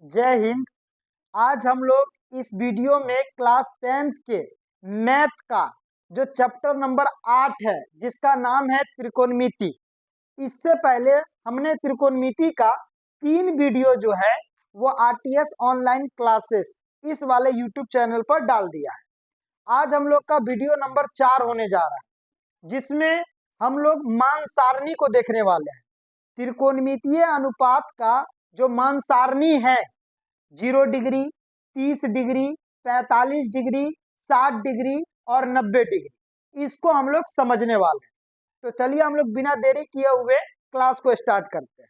जय हिंद। आज हम लोग इस वीडियो में क्लास 10th के मैथ का जो चैप्टर नंबर 8 है जिसका नाम है त्रिकोणमिति। इससे पहले हमने त्रिकोणमिति का 3 वीडियो जो है वो आरटीएस ऑनलाइन क्लासेस इस वाले यूट्यूब चैनल पर डाल दिया है। आज हम लोग का वीडियो नंबर 4 होने जा रहा है जिसमें हम लोग मान सारणी को देखने वाले हैं। त्रिकोणमितीय अनुपात का जो मान सारणी है 0 डिग्री, 30 डिग्री, 45 डिग्री, 60 डिग्री और 90 डिग्री, इसको हम लोग समझने वाले हैं। तो चलिए हम लोग बिना देरी किए हुए क्लास को स्टार्ट करते हैं।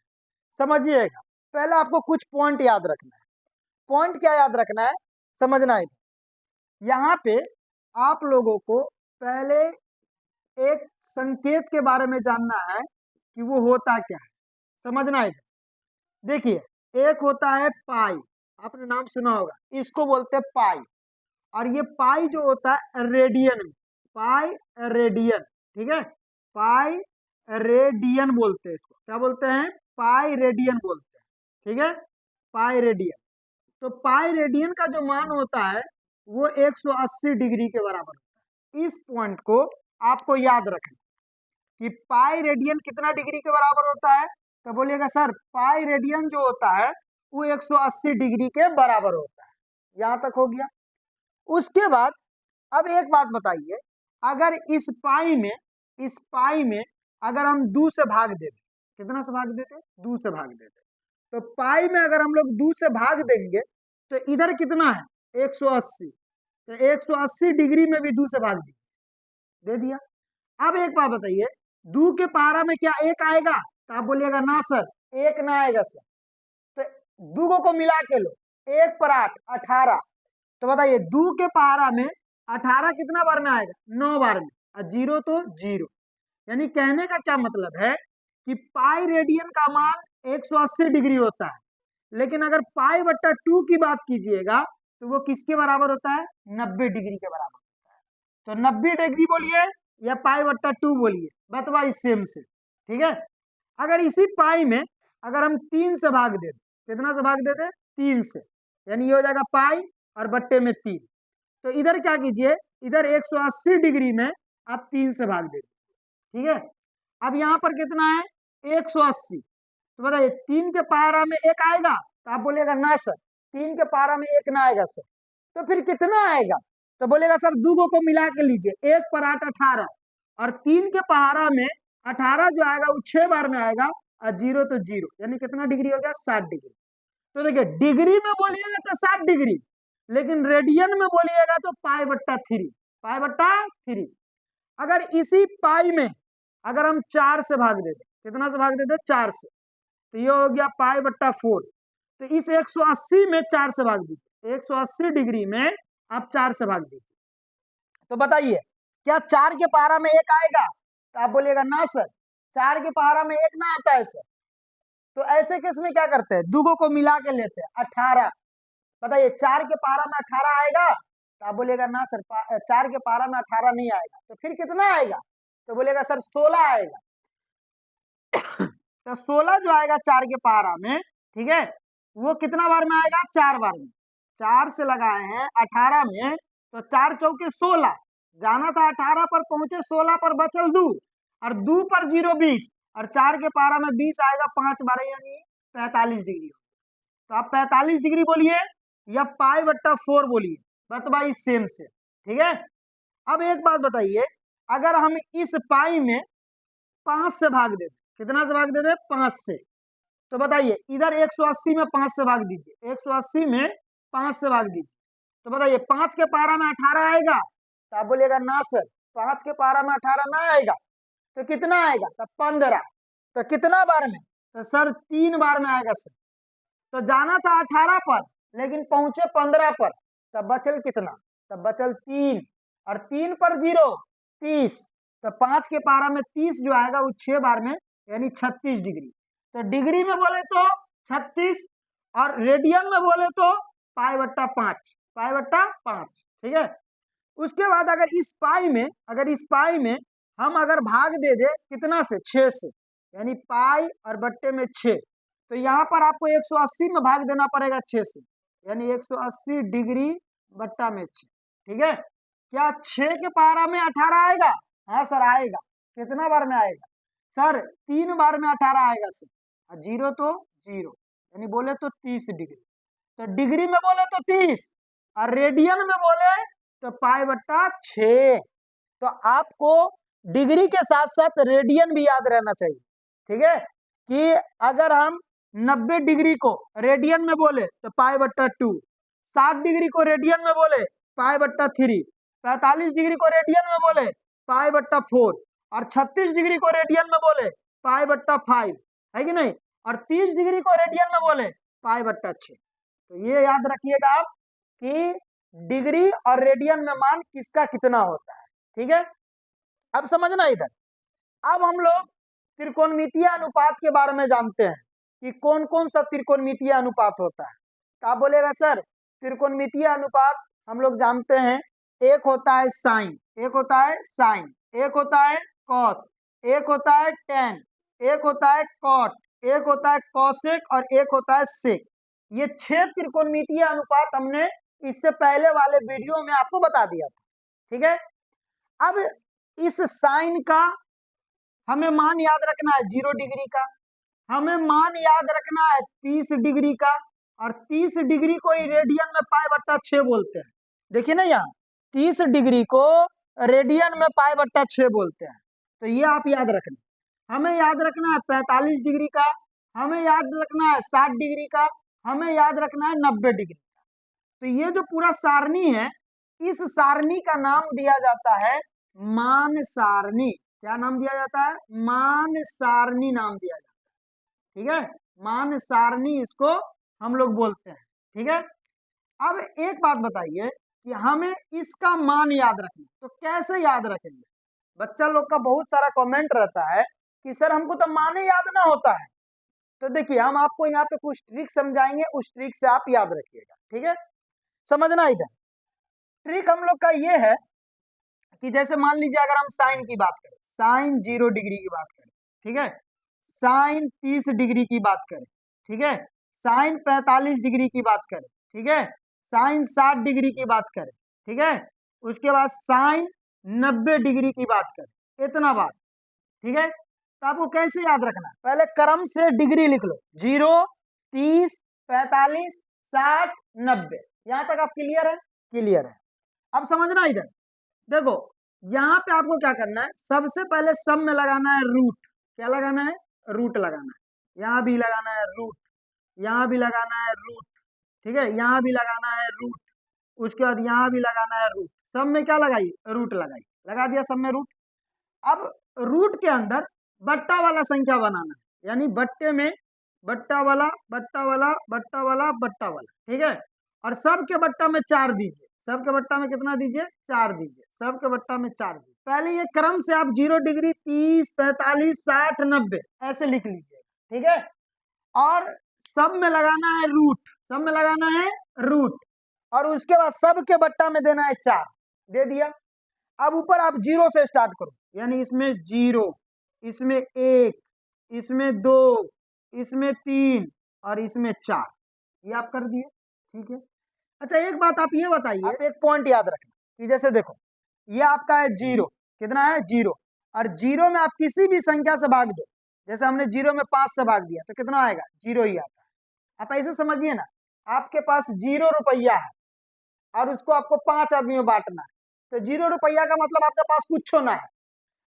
समझिएगा, पहले आपको कुछ पॉइंट याद रखना है। पॉइंट क्या याद रखना है, समझना है। यहाँ पे आप लोगों को पहले एक संकेत के बारे में जानना है कि वो होता क्या है, समझना है। देखिए, एक होता है पाई, आपने नाम सुना होगा, इसको बोलते हैं पाई। और ये पाई जो होता है रेडियन में, पाई रेडियन, ठीक है, पाई रेडियन बोलते हैं इसको। क्या बोलते हैं? पाई रेडियन बोलते हैं, ठीक है, पाई रेडियन। तो पाई रेडियन का जो मान होता है वो 180 डिग्री के बराबर होता है। इस पॉइंट को आपको याद रखना कि पाई रेडियन कितना डिग्री के बराबर होता है। तो बोलिएगा सर पाई रेडियन जो होता है वो 180 डिग्री के बराबर होता है। यहां तक हो गया। उसके बाद अब एक बात बताइए, अगर इस पाई में अगर हम 2 से भाग देते, कितना से भाग देते? 2 से भाग देते। तो पाई में अगर हम लोग 2 से भाग देंगे तो इधर कितना है? 180। तो 180 डिग्री में भी 2 से भाग दे दिया। अब एक बात बताइए, 2 के पहाड़ा में क्या 1 आएगा? तो आप बोलिएगा ना सर 1 ना आएगा सर। तो 2 को मिला के लो, 1 पर 8 18। तो बताइए 2 के पहाड़ा में 18 कितना बार में आएगा? 9 बार में। और 0 तो 0। यानी कहने का क्या मतलब है कि पाई रेडियन का मान 180 डिग्री होता है, लेकिन अगर पाई बट्टा 2 की बात कीजिएगा तो वो किसके बराबर होता है? 90 डिग्री के बराबर होता है। तो 90 डिग्री बोलिए या पाई बट्टा 2 बोलिए, बतवा इस सेम से, ठीक है। अगर इसी पाई में अगर हम 3 से भाग देते, कितना से भाग देते? 3 से, यानी ये हो जाएगा पाई और बट्टे में 3। तो इधर क्या कीजिए, इधर 180 डिग्री में आप 3 से भाग देते, ठीक है। अब यहाँ पर कितना है? 180। तो बताइए 3 के पहाड़ा में 1 आएगा? तो आप बोलेगा ना सर 3 के पहाड़ा में 1 ना आएगा सर। तो फिर कितना आएगा? तो बोलेगा सर 2 को मिला के लीजिए, 1 पर 8 18, और 3 के पहाड़ा में 18 जो आएगा वो 6 बार में आएगा, और 0 तो 0, यानी कितना डिग्री हो गया? 60 डिग्री। तो देखिए डिग्री में बोलिएगा तो 60 डिग्री, लेकिन रेडियन में बोलिएगा तो पाई बट्टा 3, पाई बट्टा 3। अगर इसी पाई में अगर हम 4 से भाग देते, कितना से भाग देते? 4 से, तो ये हो गया पाई बट्टा 4। तो इस 180 में 4 से भाग दीजिए, 180 डिग्री में आप 4 से भाग दीजिए। तो बताइए क्या 4 के पहाड़ा में 1 आएगा? तो आप बोलिएगा ना सर 4 के पहाड़ा में 1 ना आता है सर। तो ऐसे केस में क्या करते हैं? 2 को मिला के लेते हैं, 18। बताइए 4 के पहाड़ा में 18 आएगा? तो आप बोलिएगा ना सर 4 के पहाड़ा में 18 नहीं आएगा। तो फिर कितना आएगा? तो बोलेगा सर 16 आएगा। तो 16 जो आएगा 4 के पहाड़ा में, ठीक है, वो कितना बार में आएगा? 4 बार में। 4 से लगाए हैं 18 में, तो 4 चौके 16, जाना था 18 पर, पहुंचे 16 पर, बचल 2, और 2 पर 0 20, और 4 के पहाड़ा में 20 आएगा 5 बार, यानी 45 डिग्री। तो आप 45 डिग्री बोलिए या पाई बट्टा 4 बोलिए, बतवा इस सेम से, ठीक है। अब एक बात बताइए, अगर हम इस पाई में 5 से भाग देते, कितना से भाग देते? 5 से। तो बताइए इधर 180 में 5 से भाग दीजिए, 180 में 5 से भाग दीजिए। तो बताइए 5 के पहाड़ा में 18 आएगा? तो आप बोलिएगा ना सर 5 के पहाड़ा में 18 ना आएगा। तो कितना आएगा? तो 15। तो कितना बार में? तो सर 3 बार में आएगा सर। तो जाना था 18 पर, लेकिन पहुंचे 15 पर, तब बचल कितना? तब बचल 3, और 3 पर 0 30। तो 5 के पहाड़ा में 30 जो आएगा वो 6 बार में, यानी 36 डिग्री। तो डिग्री में बोले तो 36, और रेडियन में बोले तो पाई बट्टा 5, पाई बट्टा 5, ठीक है। उसके बाद अगर इस पाई में हम अगर भाग दे दे कितना से? 6 से, यानी पाई और बट्टे में 6। तो यहाँ पर आपको 180 में भाग देना पड़ेगा 6 से, यानी 180 डिग्री बट्टा में 6। ठीक है, क्या 6 के पारा में 18 आएगा? हाँ सर आएगा। कितना बार में आएगा सर? 3 बार में 18 आएगा सर। और 0 तो 0, यानी बोले तो 30 डिग्री। तो डिग्री में बोले तो 30 और रेडियन में बोले तो पाई बट्टा 6। तो आपको डिग्री के साथ साथ रेडियन भी याद रहना चाहिए। ठीक है, कि अगर हम 90 डिग्री को रेडियन में बोले तो पाई बट्टा 2, 60 डिग्री को रेडियन में बोले पाई बट्टा 3, 45 डिग्री को रेडियन में बोले पाई बट्टा 4 और 36 डिग्री को रेडियन में बोले पाई बट्टा 5, है कि नहीं? और 30 डिग्री को रेडियन में बोले पाई बट्टा 6। तो ये याद रखिएगा आप कि डिग्री और रेडियन में मान किसका कितना होता है। ठीक है, अब समझना इधर। अब हम लोग त्रिकोणमितीय अनुपात के बारे में जानते हैं कि कौन कौन सा त्रिकोणमितीय अनुपात होता है। तो आप बोलेगा सर त्रिकोणमितीय अनुपात हम लोग जानते हैं, एक होता है साइन, एक होता है साइन, एक होता है कॉस, एक होता है टेन, एक होता है कॉट, एक होता है कॉसेक और एक होता है सेक। ये 6 त्रिकोणमितीय अनुपात हमने इससे पहले वाले वीडियो में आपको बता दिया था। ठीक है, अब इस साइन का हमें मान याद रखना है 0 डिग्री का, हमें मान याद रखना है 30 डिग्री का और 30 डिग्री को ही रेडियन में पाई बट्टा 6 बोलते हैं। देखिए ना, यहाँ 30 डिग्री को रेडियन में पाई बट्टा 6 बोलते हैं। तो ये आप याद रखना। हमें याद रखना है 45 डिग्री का, हमें याद रखना है 60 डिग्री का, हमें याद रखना है 90 डिग्री का। तो ये जो पूरा सारणी है, इस सारणी का नाम दिया जाता है मान सारणी। क्या नाम दिया जाता है? मान सारणी नाम दिया जाता है। ठीक है, मान सारणी इसको हम लोग बोलते हैं। ठीक है, अब एक बात बताइए कि हमें इसका मान याद रखना, तो कैसे याद रखेंगे? बच्चा लोग का बहुत सारा कमेंट रहता है कि सर हमको तो मान याद ना होता है। तो देखिए हम आपको यहाँ पे कुछ ट्रिक समझाएंगे, उस ट्रिक से आप याद रखिएगा। ठीक है, समझना इधर। ट्रिक हम लोग का ये है कि जैसे मान लीजिए अगर हम साइन की बात करें, साइन 0 डिग्री की बात करें, ठीक है, साइन 30 डिग्री की बात करें, ठीक है, साइन 45 डिग्री की बात करें, ठीक है, साइन 60 डिग्री की बात करें, ठीक है, उसके बाद साइन 90 डिग्री की बात करें, इतना बात। ठीक है, तो आपको कैसे याद रखना है? पहले क्रम से डिग्री लिख लो, 0, 30, 45, 60, 90। यहां तक आप क्लियर है? क्लियर है। अब समझना इधर, देखो यहाँ पे आपको क्या करना है, सबसे पहले सब में लगाना है रूट। क्या लगाना है? रूट लगाना है। यहाँ भी लगाना है रूट, यहाँ भी लगाना है रूट, ठीक है, यहाँ भी लगाना है रूट, उसके बाद यहाँ भी लगाना है रूट। सब में क्या लगाई? रूट लगाई। लगा दिया सब में रूट। अब रूट के अंदर बट्टा वाला संख्या बनाना है, यानी बट्टे में बट्टा वाला बट्टा वाला बट्टा वाला बट्टा वाला, ठीक है, और सब के बट्टा में 4 दीजिए। सब के बट्टा में कितना दीजिए? 4 दीजिए। सब के बट्टा में 4 दीजिए। पहले ये क्रम से आप 0 डिग्री, 30, 45, 60, 90 ऐसे लिख लीजिए, ठीक है, और सब में लगाना है रूट, सब में लगाना है रूट, और उसके बाद सब के बट्टा में देना है 4, दे दिया। अब ऊपर आप 0 से स्टार्ट करो, यानी इसमें 0, इसमें 1, इसमें 2, इसमें 3 और इसमें 4, ये आप कर दिए। ठीक है, अच्छा एक बात आप ये बताइए, आप एक पॉइंट याद रखना कि जैसे देखो ये आपका है 0, कितना है? 0, और 0 में आप किसी भी संख्या से भाग दो, जैसे हमने 0 में 5 से भाग दिया तो कितना आएगा? 0 ही आता है। आप ऐसे समझिए ना, आपके पास 0 रुपया है और उसको आपको 5 आदमी में बांटना है, तो 0 रुपया का मतलब आपके पास कुछ होना है,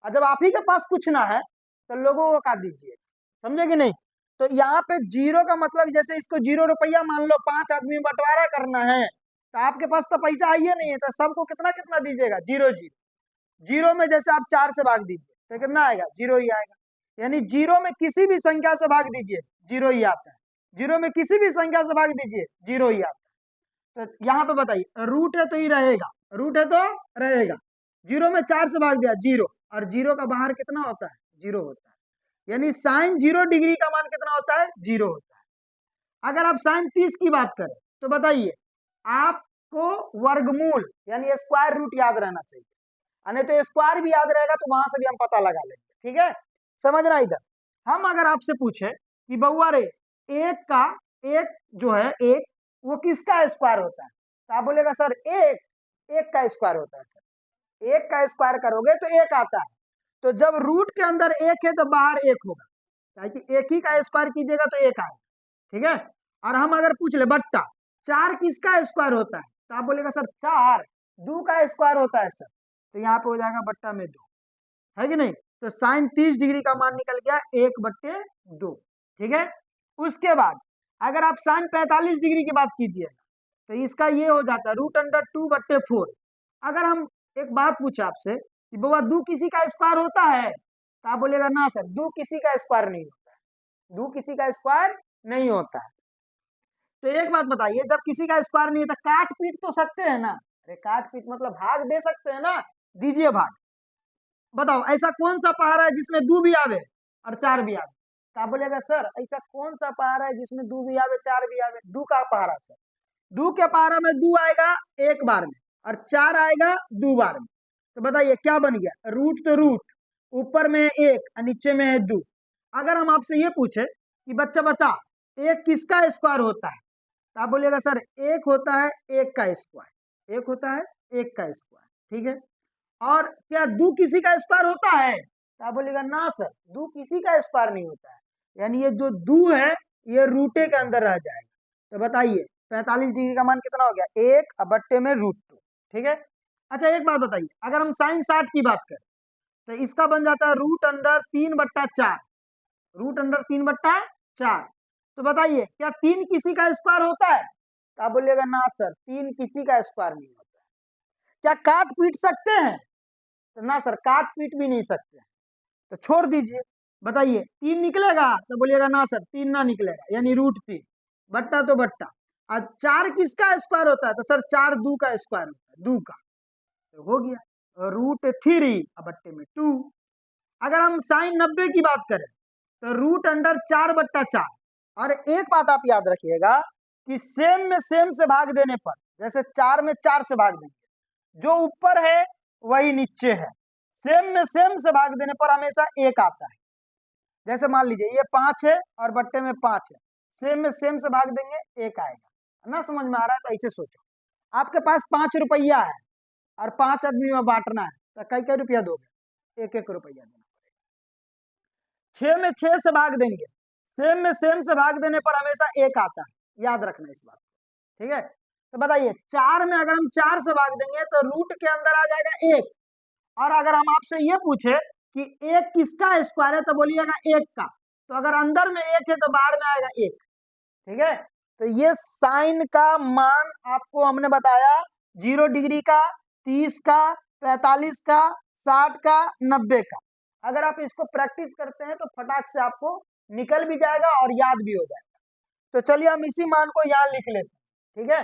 और जब आप ही के पास कुछ ना है तो लोगों को काट दीजिए, समझे कि नहीं? तो यहाँ पे 0 का मतलब जैसे इसको 0 रुपया मान लो, 5 आदमी में बंटवारा करना है, तो आपके पास तो पैसा आइए नहीं है, तो सबको कितना कितना दीजिएगा? 0 0। 0 में जैसे आप 4 से भाग दीजिए तो कितना आएगा? 0 ही आएगा। यानी 0 में किसी भी संख्या से भाग दीजिए 0 ही आता है, 0 में किसी भी संख्या से भाग दीजिए 0 ही आता है। तो यहाँ पे बताइए, रूट है तो ही रहेगा, रूट है तो रहेगा। 0 में 4 से भाग दिया 0, और 0 का बाहर कितना होता है? 0 होता है। यानी साइन 0 डिग्री का मान कितना होता है? 0 होता है। अगर आप साइन 30 की बात करें तो बताइए, आपको वर्गमूल यानी स्क्वायर रूट याद रहना चाहिए, नहीं तो स्क्वायर भी याद रहेगा तो वहां से भी हम पता लगा लेंगे। ठीक है, समझना इधर। हम अगर आपसे पूछे कि बउआ रे एक जो है एक वो किसका स्क्वायर होता है? तो आप बोलेगा सर एक का स्क्वायर होता है सर। एक का स्क्वायर करोगे तो एक आता है, तो जब रूट के अंदर एक है तो बाहर एक होगा, ताकि एक ही का स्क्वायर कीजिएगा तो एक आएगा, ठीक है। और हम अगर पूछ ले बट्टा 4 किसका स्क्वायर होता है, तो आप बोलेगा सर 4 2 का स्क्वायर होता है सर, तो यहाँ पे हो जाएगा बट्टा में 2, है कि नहीं। तो साइन 30 डिग्री का मान निकल गया 1/2, ठीक है। उसके बाद अगर आप साइन 45 डिग्री की बात कीजिएगा तो इसका ये हो जाता है √2/4। अगर हम एक बात पूछे आपसे कि बाबा 2 किसी का स्क्वायर होता है, तो आप बोलेगा ना सर 2 किसी का स्क्वायर नहीं होता है, 2 किसी का स्क्वायर नहीं होता है। तो एक बात बताइए, जब किसी का स्क्वायर नहीं है तो काट पीट तो सकते हैं ना? अरे काट पीट मतलब भाग दे सकते हैं ना, दीजिए भाग। बताओ ऐसा कौन सा पहाड़ है जिसमें 2 भी आवे और 4 भी आवे? तो आप बोलेगा सर ऐसा कौन सा पहाड़ है जिसमें 2 भी आवे 4 भी आवे? 2 का पहाड़ा सर, 2 के पहाड़ा में 2 आएगा एक बार में और 4 आएगा 2 बार में, तो बताइए क्या बन गया? रूट तो रूट, ऊपर में 1 और नीचे में है 2। अगर हम आपसे ये पूछे कि बच्चा बता एक किसका स्क्वायर होता है, तो आप बोलिएगा सर एक होता है एक का स्क्वायर, एक होता है एक का स्क्वायर, ठीक है। और क्या 2 किसी का स्क्वायर होता है? तो आप बोलिएगा ना सर 2 किसी का स्क्वायर नहीं होता है, यानी ये जो 2 है ये रूटे के अंदर रह जाएगा। तो बताइए 45 डिग्री का मान कितना हो गया? 1/2 में √2, ठीक है। अच्छा एक बात बताइए, अगर हम साइन 60 की बात करें तो इसका बन जाता है √3/4, √3/4। तो बताइए क्या 3 किसी का स्क्वायर होता है? तो आप बोलिएगा ना सर 3 किसी का स्क्वायर नहीं होता है। क्या काट पीट सकते हैं? तो ना सर काट पीट भी नहीं सकते हैं, तो छोड़ दीजिए। बताइए 3 निकलेगा? तो बोलिएगा ना सर 3 ना निकलेगा, यानी √3, बट्टा तो बट्टा। और 4 किसका स्क्वायर होता है? तो सर 4 2 का स्क्वायर होता है, 2 का, तो हो गया √3 और बट्टे में 2। अगर हम साइन 90 की बात करें तो √4/4। और एक बात आप याद रखिएगा कि सेम में सेम से भाग देने पर, जैसे 4 में 4 से भाग देंगे, जो ऊपर है वही नीचे है, सेम में सेम से भाग देने पर हमेशा 1 आता है। जैसे मान लीजिए ये 5 है और बट्टे में 5 है, सेम में सेम से भाग देंगे 1 आएगा ना। समझ में आ रहा है? तो ऐसे सोचो, आपके पास 5 रुपया है और 5 आदमी में बांटना है, तो कई रुपया दोगे? 1 रुपया देना पड़ेगा। 6 में 6 से भाग देंगे, सेम में सेम से भाग देने पर हमेशा 1 आता है, याद रखना इस बात को, ठीक है। तो बताइए 4 में अगर हम 4 से भाग देंगे तो रूट के अंदर आ जाएगा 1। और अगर हम आपसे ये पूछे कि 1 किसका स्क्वायर है, तो बोलिएगा 1 का, तो अगर अंदर में 1 है तो बाहर में आएगा 1, ठीक है। तो ये साइन का मान आपको हमने बताया 0 डिग्री का, 30 का, 45 का, 60 का, 90 का। अगर आप इसको प्रैक्टिस करते हैं तो फटाक से आपको निकल भी जाएगा और याद भी हो जाएगा। तो चलिए हम इसी मान को यहाँ लिख लेते हैं, ठीक है।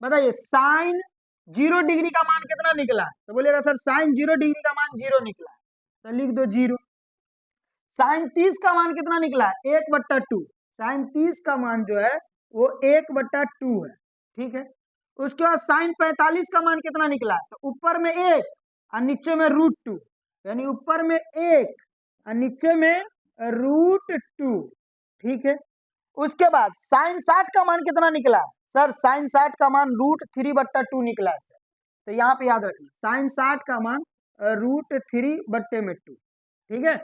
बताइए साइन 0 डिग्री का मान कितना निकला है? तो बोलिएगा सर साइन 0 डिग्री का मान 0 निकला है, तो लिख दो 0। साइन 30 का मान कितना निकला है? 1/2। साइन 30 का मान जो है वो 1/2 है, ठीक है। उसके बाद साइन 45 का मान कितना निकला है? तो ऊपर में 1 और नीचे में √2, यानी ऊपर में 1 और नीचे में √2, ठीक है। उसके बाद साइन 60 का मान कितना निकला? सर साइन 60 का मान √3/2 निकला है सर, तो यहाँ पे याद रखना साइन 60 का मान √3/2, ठीक है।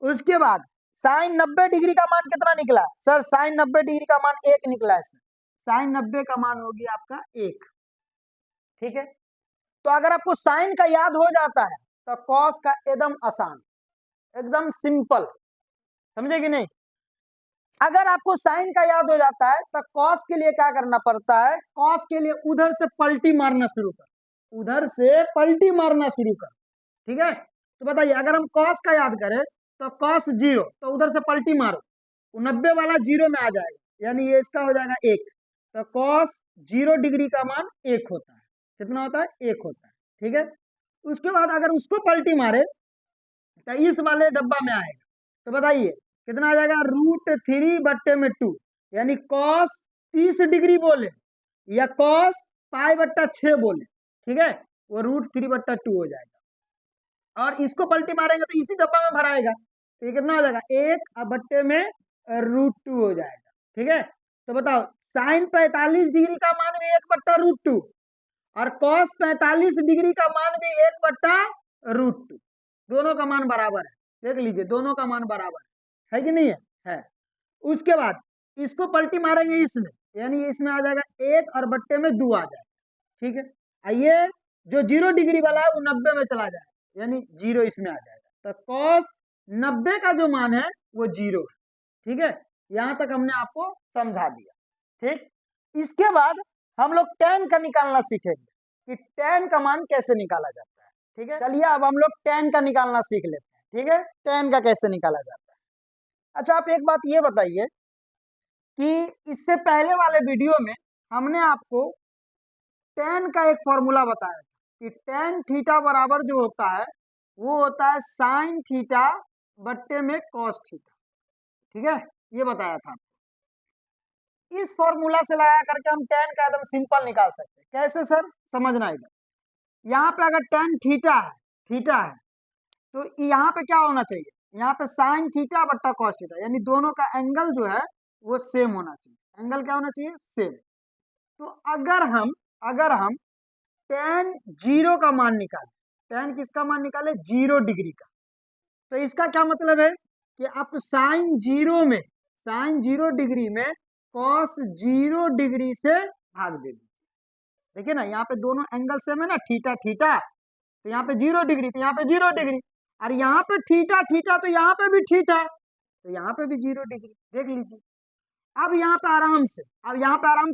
उसके बाद साइन 90 डिग्री का मान कितना निकला? सर साइन 90 डिग्री का मान 1 निकला है सर, साइन 90 का मान हो गया आपका 1, ठीक है। तो अगर आपको साइन का याद हो जाता है तो कॉस का एकदम आसान, एकदम सिंपल, समझे कि नहीं। अगर आपको साइन का याद हो जाता है तो कॉस के लिए क्या करना पड़ता है? कॉस के लिए उधर से पलटी मारना शुरू कर, उधर से पलटी मारना शुरू कर, ठीक है। तो बताइए अगर हम कॉस का याद करें तो कॉस 0, तो उधर से पलटी मारो, 90 वाला 0 में आ जाएगा, यानी ये इसका हो जाएगा 1। तो कॉस 0 डिग्री का मान 1 होता है, कितना होता है? 1 होता है, ठीक है। उसके बाद अगर उसको पलटी मारे तो इस वाले डब्बा में आएगा, तो बताइए कितना आ जाएगा? √3/2, यानी कॉस 30 डिग्री बोले या कॉस π/6 बोले, ठीक है, वो √3/2 हो जाएगा। और इसको पलटी मारेंगे तो इसी डब्बा में भराएगा, तो ये कितना हो जाएगा? 1/2 में √2 हो जाएगा। ठीक है, तो बताओ साइन 45 डिग्री का मान भी 1/√2 और कॉस 45 डिग्री का मान भी 1/√2, दोनों का मान बराबर है। देख लीजिए दोनों का मान बराबर है कि नहीं है। उसके बाद इसको पलटी मारेंगे इसमें, यानी इसमें आ जाएगा 1 और बट्टे में 2 आ जाएगा। ठीक है, ये जो 0 डिग्री वाला है वो 90 में चला जाएगा, यानी 0 इसमें आ जाएगा। तो कॉस 90 का जो मान है वो 0 है। ठीक है, यहां तक हमने आपको समझा दिया। ठीक, इसके बाद हम लोग tan का निकालना सीखेंगे कि tan का मान कैसे निकाला जाता है। ठीक है, चलिए अब हम लोग tan का निकालना सीख लेते हैं। ठीक है, tan का कैसे निकाला जाता है। अच्छा, आप एक बात ये बताइए कि इससे पहले वाले वीडियो में हमने आपको tan का एक फॉर्मूला बताया था कि tan थीटा बराबर जो होता है वो होता है साइन थीटा बट्टे में कॉस थीटा। ठीक है, ये बताया था। इस फॉर्मूला से लगा करके हम tan का एकदम सिंपल निकाल सकते हैं। कैसे सर, समझना इधर। यहाँ पे अगर tan थीटा है तो यहाँ पे क्या होना चाहिए, यहाँ पे साइन थीटा बट्टा कॉस थीटा, यानी दोनों का एंगल जो है वो सेम होना चाहिए। एंगल क्या होना चाहिए, सेम। तो अगर हम tan 0 का मान निकाले, tan किसका मान निकाले, 0 डिग्री का, तो इसका क्या मतलब है कि आप साइन 0 डिग्री में कॉस 0 डिग्री से भाग दे दीजिए। देखिए ना, यहाँ पे दोनों एंगल सेम है ना, थीटा थीटा, तो यहाँ पे 0 डिग्री, तो यहाँ पे 0 डिग्री, और यहाँ पे थीटा थीटा, तो यहाँ पे भी थीटा, तो यहाँ पे भी 0 डिग्री। देख लीजिए। अब यहाँ पे आराम से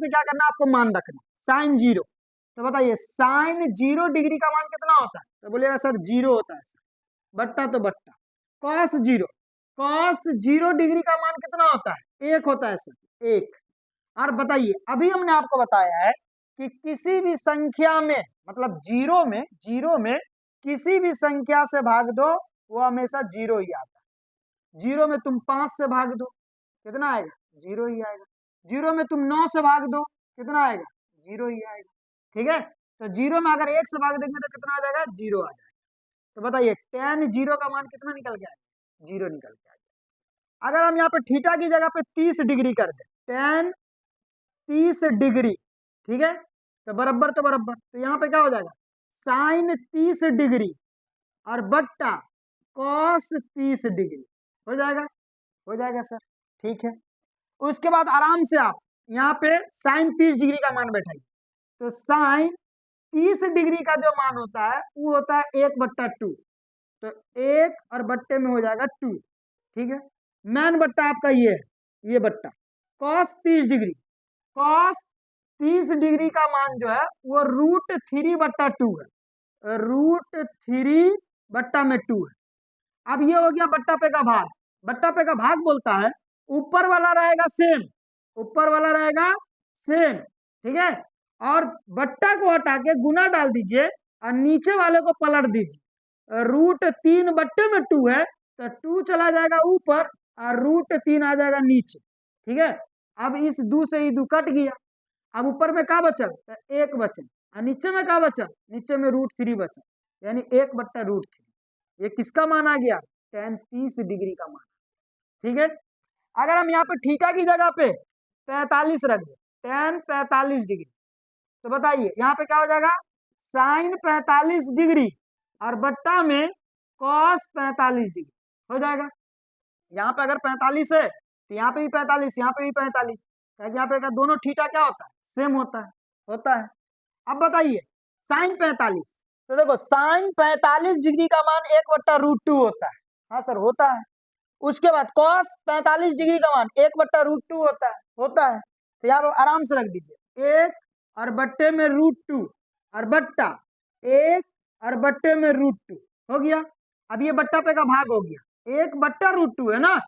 क्या करना, आपको मान रखना साइन 0। तो बताइए साइन 0 डिग्री का मान कितना होता है, तो बोलिएगा सर 0 होता है, बट्टा तो बट्टा। कॉस 0 डिग्री का मान कितना होता है, 1 होता है सर, 1। और बताइए अभी हमने आपको बताया है कि किसी भी संख्या में, मतलब जीरो में किसी भी संख्या से भाग दो वो हमेशा 0 ही आता है। 0 में तुम 5 से भाग दो कितना आएगा, 0 ही आएगा। 0 में तुम 9 से भाग दो कितना आएगा, 0 ही आएगा। ठीक है, तो 0 में अगर 1 से भाग देंगे तो कितना आ जाएगा, 0 आ जाएगा। तो बताइए tan 0 का मान कितना निकल के आएगा, 0 निकल के आएगा। अगर हम यहाँ पे थीटा की जगह पे 30 डिग्री कर दे, tan 30 डिग्री, ठीक है, तो बराबर तो बराबर, तो यहाँ पे क्या हो जाएगा, साइन 30 डिग्री और बट्टा कॉस 30 डिग्री हो जाएगा सर। ठीक है, उसके बाद आराम से आप यहाँ पे साइन 30 डिग्री का मान बैठाइए, तो साइन 30 डिग्री का जो मान होता है वो होता है 1/2, तो 1 और बट्टे में हो जाएगा 2। ठीक है, मैन बट्टा आपका ये है, ये बट्टा कॉस 30 डिग्री, कॉस 30 डिग्री का मान जो है वो √3/2 है, √3/2 है। अब ये हो गया बट्टा पे का भाग। बट्टा पे का भाग बोलता है ऊपर वाला रहेगा सेम, ठीक है, और बट्टा को हटा के गुना डाल दीजिए और नीचे वाले को पलट दीजिए। √3/2 है तो 2 चला जाएगा ऊपर और √3 आ जाएगा नीचे। ठीक है, अब इस 2 से 2 कट गया, अब ऊपर में क्या बचल, तो 1 बचल, और नीचे में क्या बचल, नीचे में √3 बचल, यानी 1/√3। ये किसका मान आ गया, tan 30 डिग्री का मान। ठीक है, अगर हम यहाँ पे थीटा की जगह पे 45 रख दे, tan 45 डिग्री, तो बताइए यहाँ पे क्या हो जाएगा, साइन 45 डिग्री और बट्टा में कॉस 45 डिग्री हो जाएगा। यहाँ पे अगर 45 है तो यहाँ पे भी 45, यहाँ पे भी 45, यहाँ पे दोनों थीटा क्या होता है, सेम होता है। अब बताइए साइन 45, तो देखो साइन 45 डिग्री का मान 1/√2 होता है, हाँ सर होता है। उसके बाद कॉस 45 डिग्री का मान 1/√2 होता है। तो यहाँ पर आराम से रख दीजिए 1 और बट्टे में √2 और बट्टा 1 और बट्टे में √2 हो गया। अब ये बट्टा पे का भाग हो गया, 1/√2 है ना,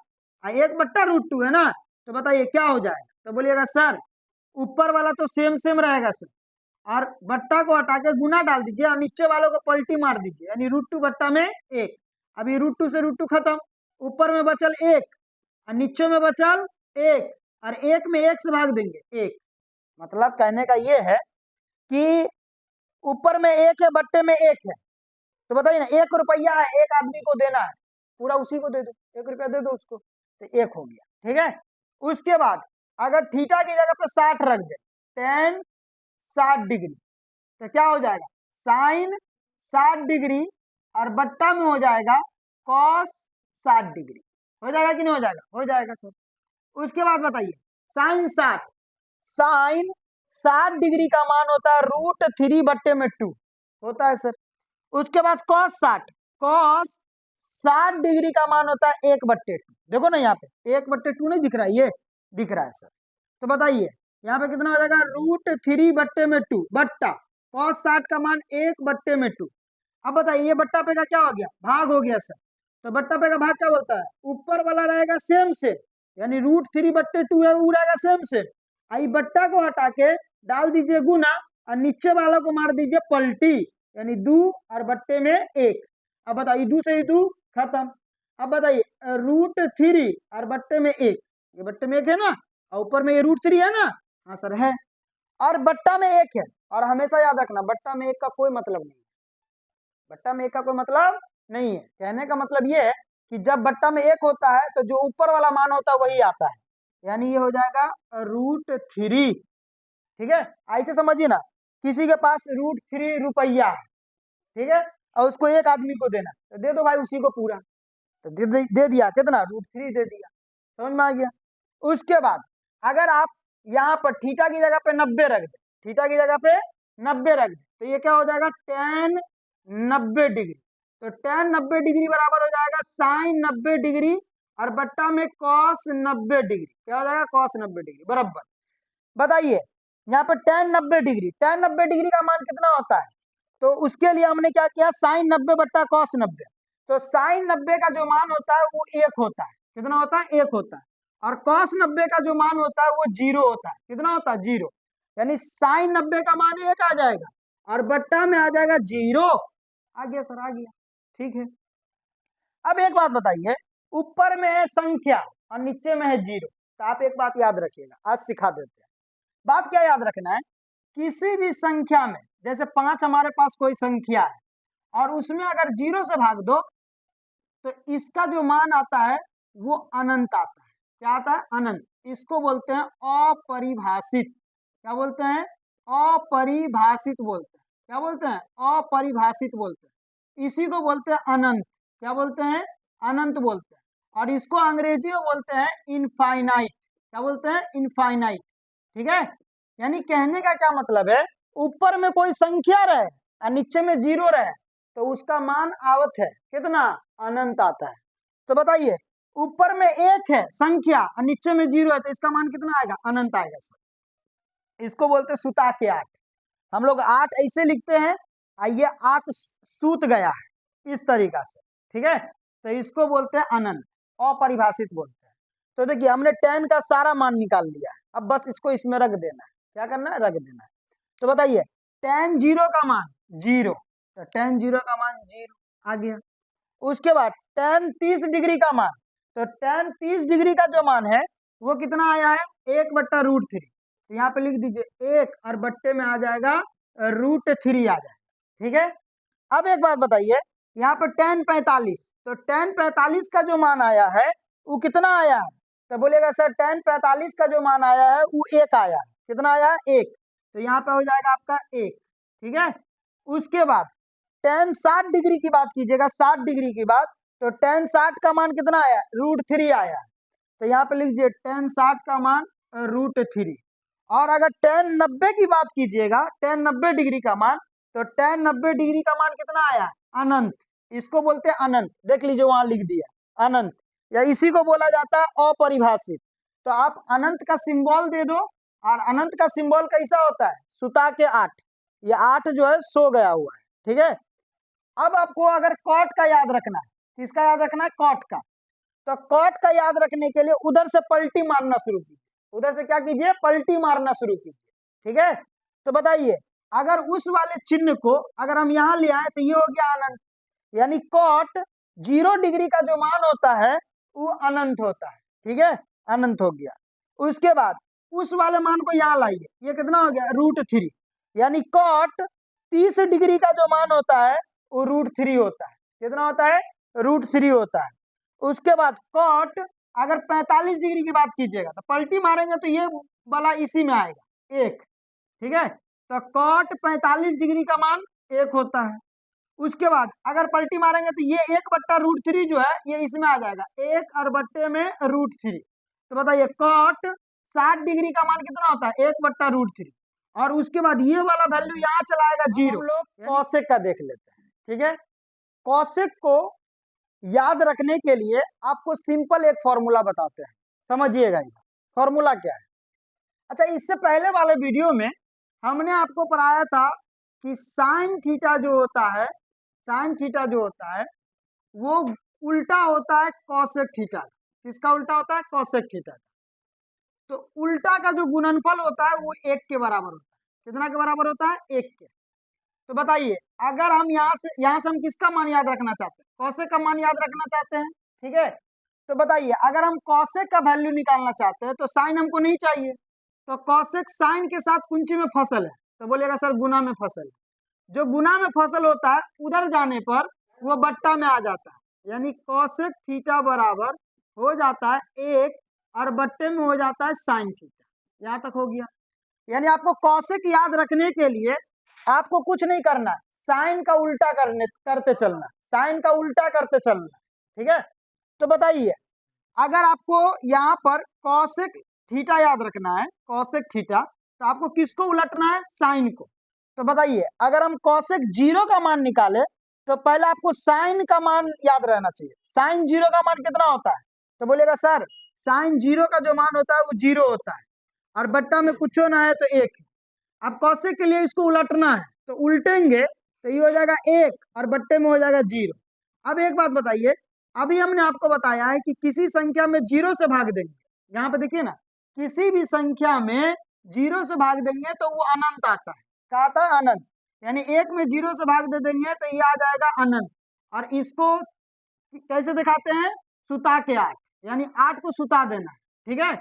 1/√2 है ना, तो बताइए क्या हो जाएगा, तो बोलिएगा सर ऊपर वाला तो सेम रहेगा सर, और बट्टा को हटा के गुना डाल दीजिए और नीचे वालों को पलटी मार दीजिए, यानी √2 बट्टा में 1। अब ये √2 से √2 खत्म, ऊपर में बचल 1 और नीचे में बचल 1, और 1 में 1 से भाग देंगे 1। मतलब कहने का ये है कि ऊपर में 1 है, बट्टे में 1 है, तो बताइए ना 1 रुपया है, एक आदमी को देना है, पूरा उसी को दे दो, 1 रुपया दे दो उसको, तो 1 हो गया। ठीक है। उसके बाद अगर थीटा की जगह पे 60 रख दे, टेन 60 डिग्री, तो क्या हो जाएगा, साइन 60 डिग्री और बट्टा में हो जाएगा कॉस 60 डिग्री। हो जाएगा कि नहीं हो जाएगा, हो जाएगा सर। उसके बाद बताइए साइन 60, साइन 60 डिग्री का मान होता है √3/2 होता है सर। उसके बाद कॉस 60, कॉस 60 डिग्री का मान होता है 1/2। देखो ना यहाँ पे 1/2 नहीं दिख रहा है, ये दिख रहा है सर। तो बताइए यहाँ पे कितना हो जाएगा, √3/2 बट्टा कॉस 60 का मान 1/2। अब बताइए ये बट्टा पे का क्या हो गया, भाग हो गया सर। तो बट्टा पे का भाग क्या बोलता है, ऊपर वाला रहेगा सेम सेम, यानी √3/2 है वो रहेगा सेम सेम। आई बट्टा को हटा के डाल दीजिए गुना और नीचे वाला को मार दीजिए पलटी, यानी 2 और बट्टे में 1। अब बताइए 2 से 2 खत्म। अब बताइए √3 और बट्टे में 1, ये बट्टे में 1 है ना, और ऊपर में ये √3 है ना, हाँ सर है, और बट्टा में 1 है। और हमेशा याद रखना बट्टा में 1 का कोई मतलब नहीं है, बट्टा में 1 का कोई मतलब नहीं है। कहने का मतलब ये है कि जब बट्टा में 1 होता है तो जो ऊपर वाला मान होता है वही आता है, यानी ये हो जाएगा √3। ठीक है, ऐसे समझिए ना, किसी के पास √3 रुपया है, ठीक है, और उसको एक आदमी को देना, तो दे दो भाई उसी को पूरा, तो दे दिया कितना, √3 दे दिया, समझ में आ गया। उसके बाद अगर आप यहाँ पर थीटा की जगह पे 90 रख दे, थीटा की जगह पे 90 रख दे, तो ये क्या हो जाएगा, tan 90 डिग्री। तो tan 90 डिग्री बराबर हो जाएगा साइन 90 डिग्री और बट्टा में cos 90 डिग्री, क्या हो जाएगा, cos 90 डिग्री बराबर। बताइए यहाँ पर tan 90 डिग्री, tan 90 डिग्री का मान कितना होता है, तो उसके लिए हमने क्या किया, साइन 90 बट्टा cos 90। तो साइन 90 का जो मान होता है वो 1 होता है, कितना होता है, 1 होता है, और cos 90 का जो मान होता है वो 0 होता है, कितना होता है, 0, यानी साइन 90 का मान 1 आ जाएगा और बट्टा में आ जाएगा 0। आ गया सर, आ गया, ठीक है। अब एक बात बताइए, ऊपर में है संख्या और नीचे में है 0, तो आप एक बात याद रखिएगा, आज सिखा देते हैं। बात क्या याद रखना है, किसी भी संख्या में, जैसे 5 हमारे पास कोई संख्या है और उसमें अगर 0 से भाग दो तो इसका जो मान आता है वो अनंत आता है, क्या आता है, अनंत। इसको बोलते हैं अपरिभाषित, क्या बोलते हैं, अपरिभाषित बोलते हैं, क्या बोलते हैं, अपरिभाषित बोलते हैं। इसी को बोलते हैं अनंत, क्या बोलते हैं, अनंत बोलते हैं। और इसको अंग्रेजी में बोलते हैं इनफाइनाइट, क्या बोलते हैं, इनफाइनाइट, ठीक है। यानी कहने का क्या मतलब है, ऊपर में कोई संख्या रहे और नीचे में 0 रहे तो उसका मान आवत है कितना, अनंत आता है। तो बताइए ऊपर में 1 है संख्या और नीचे में 0 है तो इसका मान कितना आएगा, अनंत आएगा सर। इसको बोलते हैं सुता के 8। हम लोग 8 ऐसे लिखते हैं, आइए 8 सूत गया है, इस तरीका से, ठीक है। तो इसको बोलते हैं अनंत, अपरिभाषित बोलते हैं। तो देखिए हमने tan का सारा मान निकाल लिया है, अब बस इसको इसमें रख देना है, क्या करना है, रख देना है। तो बताइए tan 0 का मान 0, तो tan 0 का मान 0 आ गया। उसके बाद tan 30 डिग्री का मान, तो tan 30 डिग्री का जो मान है वो कितना आया है, 1/√3। तो यहाँ पे लिख दीजिए 1 और बट्टे में आ जाएगा √3 आ जाएगा, ठीक है। अब एक बात बताइए, यहाँ पर tan 45, तो tan 45 का जो मान आया है वो कितना आया है, तो बोलेगा सर tan 45 का जो मान आया है वो 1 आया है, कितना आया है, 1। तो यहाँ पे हो जाएगा आपका 1, ठीक है। उसके बाद tan 60 डिग्री की बात कीजिएगा, 60 डिग्री की बात, तो tan 60 का मान कितना आया, √3 आया। तो यहाँ पे लिख दीजिए tan 60 का मान √3। और अगर tan 90 की बात कीजिएगा, tan 90 डिग्री का मान, तो tan 90 डिग्री का मान कितना आया, अनंत। इसको बोलते हैं अनंत, देख लीजिए वहां लिख दिया अनंत, या इसी को बोला जाता है अपरिभाषित। तो आप अनंत का सिंबल दे दो, और अनंत का सिंबल कैसा होता है, सुता के 8, ये 8 जो है सो गया हुआ है, ठीक है। अब आपको अगर कॉट का याद रखना है, किसका याद रखना है, कॉट का, तो कॉट का याद रखने के लिए उधर से पलटी मारना शुरू कीजिए, उधर से क्या कीजिए, पलटी मारना शुरू कीजिए, ठीक है। तो बताइए अगर उस वाले चिन्ह को अगर हम यहाँ ले आए तो ये हो गया अनंत, यानी कॉट 0 डिग्री का जो मान होता है वो अनंत होता है, ठीक है, अनंत हो गया। उसके बाद उस वाले मान को यहाँ लाइए, ये कितना हो गया, √3, यानी कॉट 30 डिग्री का जो मान होता है वो √3 होता है, कितना होता है, √3 होता है। उसके बाद कॉट अगर 45 डिग्री की बात कीजिएगा तो पलटी मारेंगे तो ये वाला इसी में आएगा 1, ठीक है। तो कॉट 45 डिग्री का मान 1 होता है। उसके बाद अगर पलटी मारेंगे तो ये 1/√3 जो है ये इसमें आ जाएगा 1 और बट्टे में √3। तो बताइए कॉट 60 डिग्री का मान कितना होता है 1/√3। और उसके बाद ये वाला वैल्यू यहाँ चला आएगा 0। हम लोग कॉसेक का देख लेते हैं, ठीक है। कॉसेक को याद रखने के लिए आपको सिंपल एक फॉर्मूला बताते हैं, समझिएगा। ये फॉर्मूला क्या है? अच्छा, इससे पहले वाले वीडियो में हमने आपको पढ़ाया था कि साइन थीटा जो होता है, साइन थीटा जो होता है वो उल्टा होता है कॉसेक थीटा। किसका उल्टा होता है? कॉसेक थीटा का। तो उल्टा का जो गुणनफल होता है वो 1 के बराबर होता है। कितना के बराबर होता है? 1 के। तो बताइए अगर हम यहाँ से हम किसका मान याद रखना चाहते हैं? कॉसेक का मान याद रखना चाहते हैं, ठीक है। तो बताइए अगर हम कॉसेक का वैल्यू निकालना चाहते हैं तो साइन हमको नहीं चाहिए, तो कॉसेक साइन के साथ कुंची में फसल है, तो बोलिएगा सर गुना में फसल है। जो गुना में फसल होता है उधर जाने पर वो बट्टा में आ जाता है, यानी कॉसेक थीटा बराबर हो जाता है 1 और बट्टे में हो जाता है साइन थीटा। यहाँ तक हो गया। यानी आपको कॉसेक याद रखने के लिए आपको कुछ नहीं करना, साइन का उल्टा करते चलना, साइन का उल्टा करते चलना, ठीक है। तो बताइए अगर आपको यहाँ पर कॉसेक थीटा याद रखना है, कॉसेक थीटा, तो आपको किसको उलटना है? साइन को। तो बताइए अगर हम कॉसेक 0 का मान निकाले तो पहले आपको साइन का मान याद रहना चाहिए। साइन 0 का मान कितना होता है? तो बोलेगा सर साइन 0 का जो मान होता है वो 0 होता है और बट्टा में कुछ ना है तो 1 है। अब कॉसेक के लिए इसको उलटना है तो उल्टेंगे तो ये हो जाएगा 1 और बट्टे में हो जाएगा 0। अब एक बात बताइए, अभी हमने आपको बताया है कि किसी संख्या में 0 से भाग देंगे, यहाँ पे देखिए ना, किसी भी संख्या में 0 से भाग देंगे तो वो अनंत आता है। क्या आता है? अनंत। यानी 1 में 0 से भाग दे देंगे तो ये आ जाएगा अनंत। और इसको कैसे दिखाते हैं? सुता के 8, यानी 8 को सुता देना, ठीक है।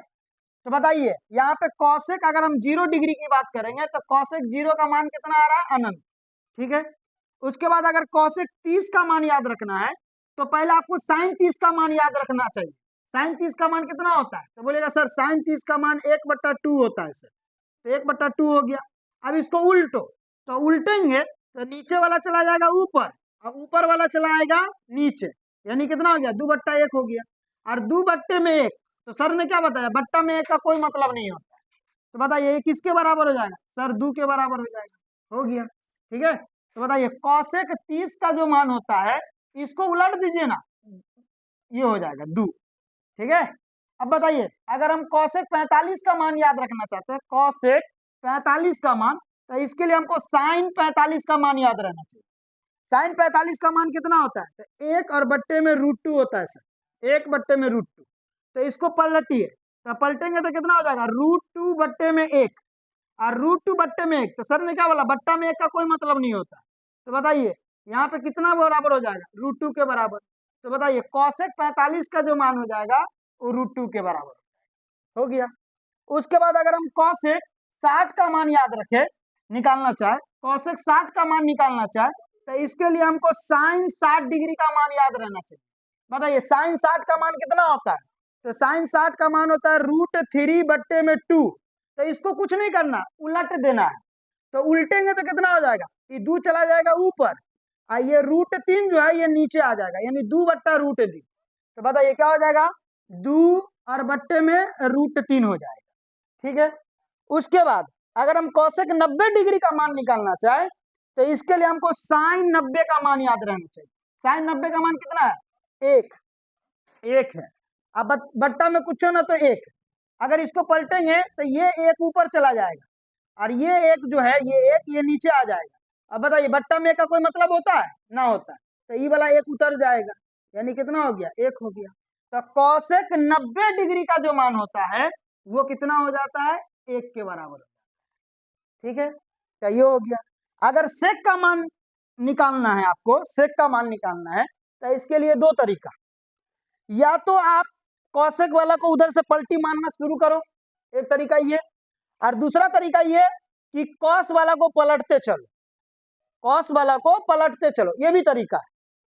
तो बताइए यहाँ पे कॉसेक अगर हम 0 डिग्री की बात करेंगे तो कॉसेक 0 का मान कितना आ रहा है? अनंत, ठीक है। उसके बाद अगर कॉसेक 30 का मान याद रखना है तो पहले आपको साइन 30 का मान याद रखना चाहिए। साइन 30 का मान कितना होता है? तो बोलेगा सर साइन 30 का मान 1/2 होता है सर, तो 1/2 हो गया। अब इसको उल्टो, तो उल्टेंगे तो नीचे वाला चला जाएगा ऊपर और ऊपर वाला चला आएगा नीचे, यानी कितना हो गया? 2/1 हो गया। और 2 बट्टे में 1, तो सर ने क्या बताया? बट्टा में 1 का कोई मतलब नहीं होता। तो बताइए ये किसके बराबर हो जाएगा? सर 2 के बराबर हो जाएगा, हो गया, ठीक है। तो बताइए कॉसेक 30 का जो मान होता है इसको उलट दीजिए ना, ये हो जाएगा 2, ठीक है। अब बताइए अगर हम कॉसेक 45 का मान याद रखना चाहते हैं, कॉसेक 45 का मान, तो इसके लिए हमको साइन 45 का मान याद रहना चाहिए। साइन 45 का मान कितना होता है? तो 1 और बट्टे में √2 होता है सर, 1 बट्टे में √2। तो इसको पलटिए, तो पलटेंगे तो कितना हो जाएगा? √2 बट्टे में 1 और √2 बट्टे में 1। तो सर ने क्या बोला? बट्टा में 1 का कोई मतलब नहीं होता। तो बताइए यहाँ पे कितना बराबर हो जाएगा? √2 के बराबर। तो बताइए कॉसेक 45 का जो मान हो जाएगा वो √2 के बराबर हो गया। उसके बाद अगर हम कॉसेक 60 का मान याद रखे, निकालना चाहे, कॉसेक 60 का मान निकालना चाहे, तो इसके लिए हमको साइन 60 डिग्री का मान याद रहना चाहिए। बताइए साइन 60 का मान कितना होता है? तो साइन 60 का मान होता है √3 बट्टे में 2। तो इसको कुछ नहीं करना, उलट देना है। तो उल्टेंगे तो कितना हो जाएगा? ये 2 चला जाएगा ऊपर और ये √3 जो है ये नीचे आ जाएगा, यानी 2/√3। तो बताइए क्या हो जाएगा? 2 और बट्टे में √3 हो जाएगा, ठीक है। उसके बाद अगर हम कॉसेक 90 डिग्री का मान निकालना चाहे तो इसके लिए हमको साइन 90 का मान याद रहना चाहिए। साइन 90 का मान कितना है? 1 है। अब बट्टा में कुछ हो ना तो 1। अगर इसको पलटेंगे तो ये 1 ऊपर चला जाएगा और ये 1 जो है ये 1 ये नीचे आ जाएगा। अब बताइए बट्टा में का कोई मतलब होता है? ना होता है। तो ये वाला 1 उतर जाएगा, यानी कितना हो गया? 1 हो गया। तो कॉसेक 90 डिग्री का जो मान होता है वो कितना हो जाता है? 1 के बराबर हो जाता है, ठीक है। तो ये हो गया। अगर सेक का मान निकालना है, आपको सेक का मान निकालना है तो इसके लिए 2 तरीका, या तो आप कॉसेक वाला को उधर से पलटी मारना शुरू करो, एक तरीका ये, और दूसरा तरीका ये कि कॉस वाला को पलटते चलो, कॉस वाला को पलटते चलो, ये भी तरीका है,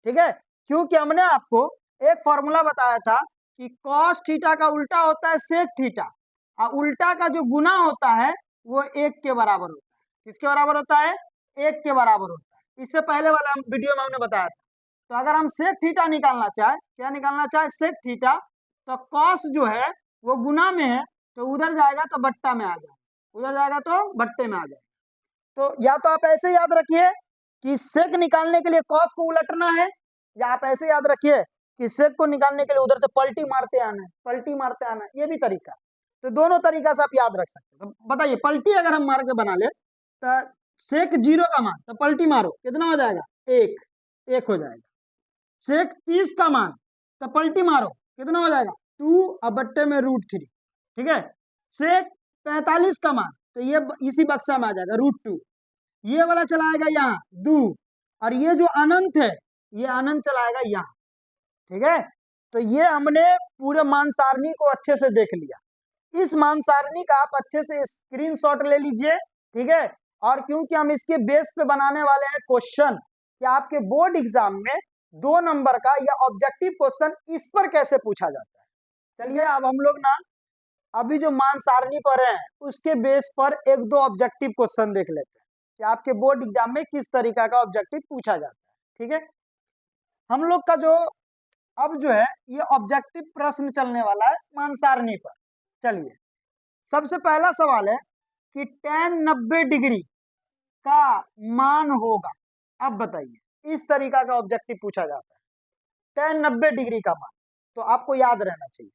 ठीक है। क्योंकि हमने आपको एक फॉर्मूला बताया था कि कॉस थीटा का उल्टा होता है सेक थीटा, और उल्टा का जो गुना होता है वो 1 के बराबर होता है। किसके बराबर होता है? 1 के बराबर होता है। इससे पहले वाला वीडियो में हमने बताया था। तो अगर हम सेक थीटा निकालना चाहे, क्या निकालना चाहे? सेक थीटा, तो कॉस जो है वो गुना में है, तो उधर जाएगा तो बट्टा में आ जाएगा, उधर जाएगा तो बट्टे में आ जाएगा। तो या तो आप ऐसे याद रखिए कि सेक निकालने के लिए कॉस को उलटना है, या आप ऐसे याद रखिए कि सेक को निकालने के लिए उधर से पलटी मारते आना है, पलटी मारते आना है, ये भी तरीका। तो दोनों तरीका से आप याद रख सकते हैं। तो बताइए, पलटी अगर हम मार के बना ले तो सेक 0 का मान, तो पलटी मारो कितना हो जाएगा? 1 हो जाएगा। सेक 30 का मान, तो पलटी मारो कितना हो जाएगा? 2 और बट्टे में √3। ठीक है। सेक 45 का मान, तो ये इसी बक्सा में आ जाएगा √2। ये वाला चलाएगा यहाँ 2, और ये जो अनंत है ये अनंत चलाएगा यहाँ। ठीक है। तो ये हमने पूरे मान सारणी को अच्छे से देख लिया। इस मान सारणी का आप अच्छे से स्क्रीनशॉट ले लीजिए। ठीक है। और क्योंकि हम इसके बेस पे बनाने वाले हैं क्वेश्चन कि आपके बोर्ड एग्जाम में 2 नंबर का या ऑब्जेक्टिव क्वेश्चन इस पर कैसे पूछा जाता है। चलिए अब हम लोग ना अभी जो मान सारणी पर हैं उसके बेस पर 1-2 ऑब्जेक्टिव क्वेश्चन देख लेते हैं कि आपके बोर्ड एग्जाम में किस तरीका का ऑब्जेक्टिव पूछा जाता है। ठीक है। हम लोग का जो अब जो है ये ऑब्जेक्टिव प्रश्न चलने वाला है मान सारणी पर। चलिए, सबसे पहला सवाल है कि tan 90 डिग्री का मान होगा। अब बताइए, इस तरीका का ऑब्जेक्टिव पूछा जाता है tan 90 डिग्री का मान, तो आपको याद रहना चाहिए।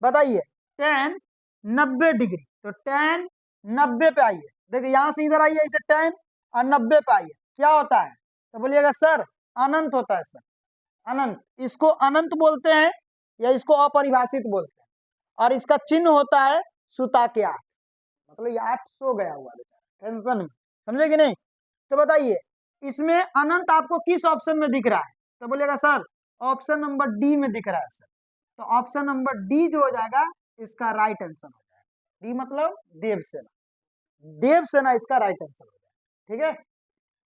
बताइए tan 90 डिग्री, तो tan 90 पे आइए, देखिए यहां से इधर आइए, इसे tan और 90 पे आइए, क्या होता है? तो बोलिएगा सर अनंत होता है। सर अनंत, इसको अनंत बोलते हैं या इसको अपरिभाषित बोलते हैं, और इसका चिन्ह होता है सुता के 8, मतलब ये 8 सो गया हुआ बेचारा, टेंशन में, समझे कि नहीं? तो बताइए इसमें अनंत आपको किस ऑप्शन में दिख रहा है? तो बोलिएगा सर ऑप्शन नंबर डी में दिख रहा है। सर तो ऑप्शन नंबर डी जो हो जाएगा इसका राइट आंसर हो जाएगा। डी मतलब देवसेना, देवसेना इसका राइट आंसर हो जाएगा। ठीक है।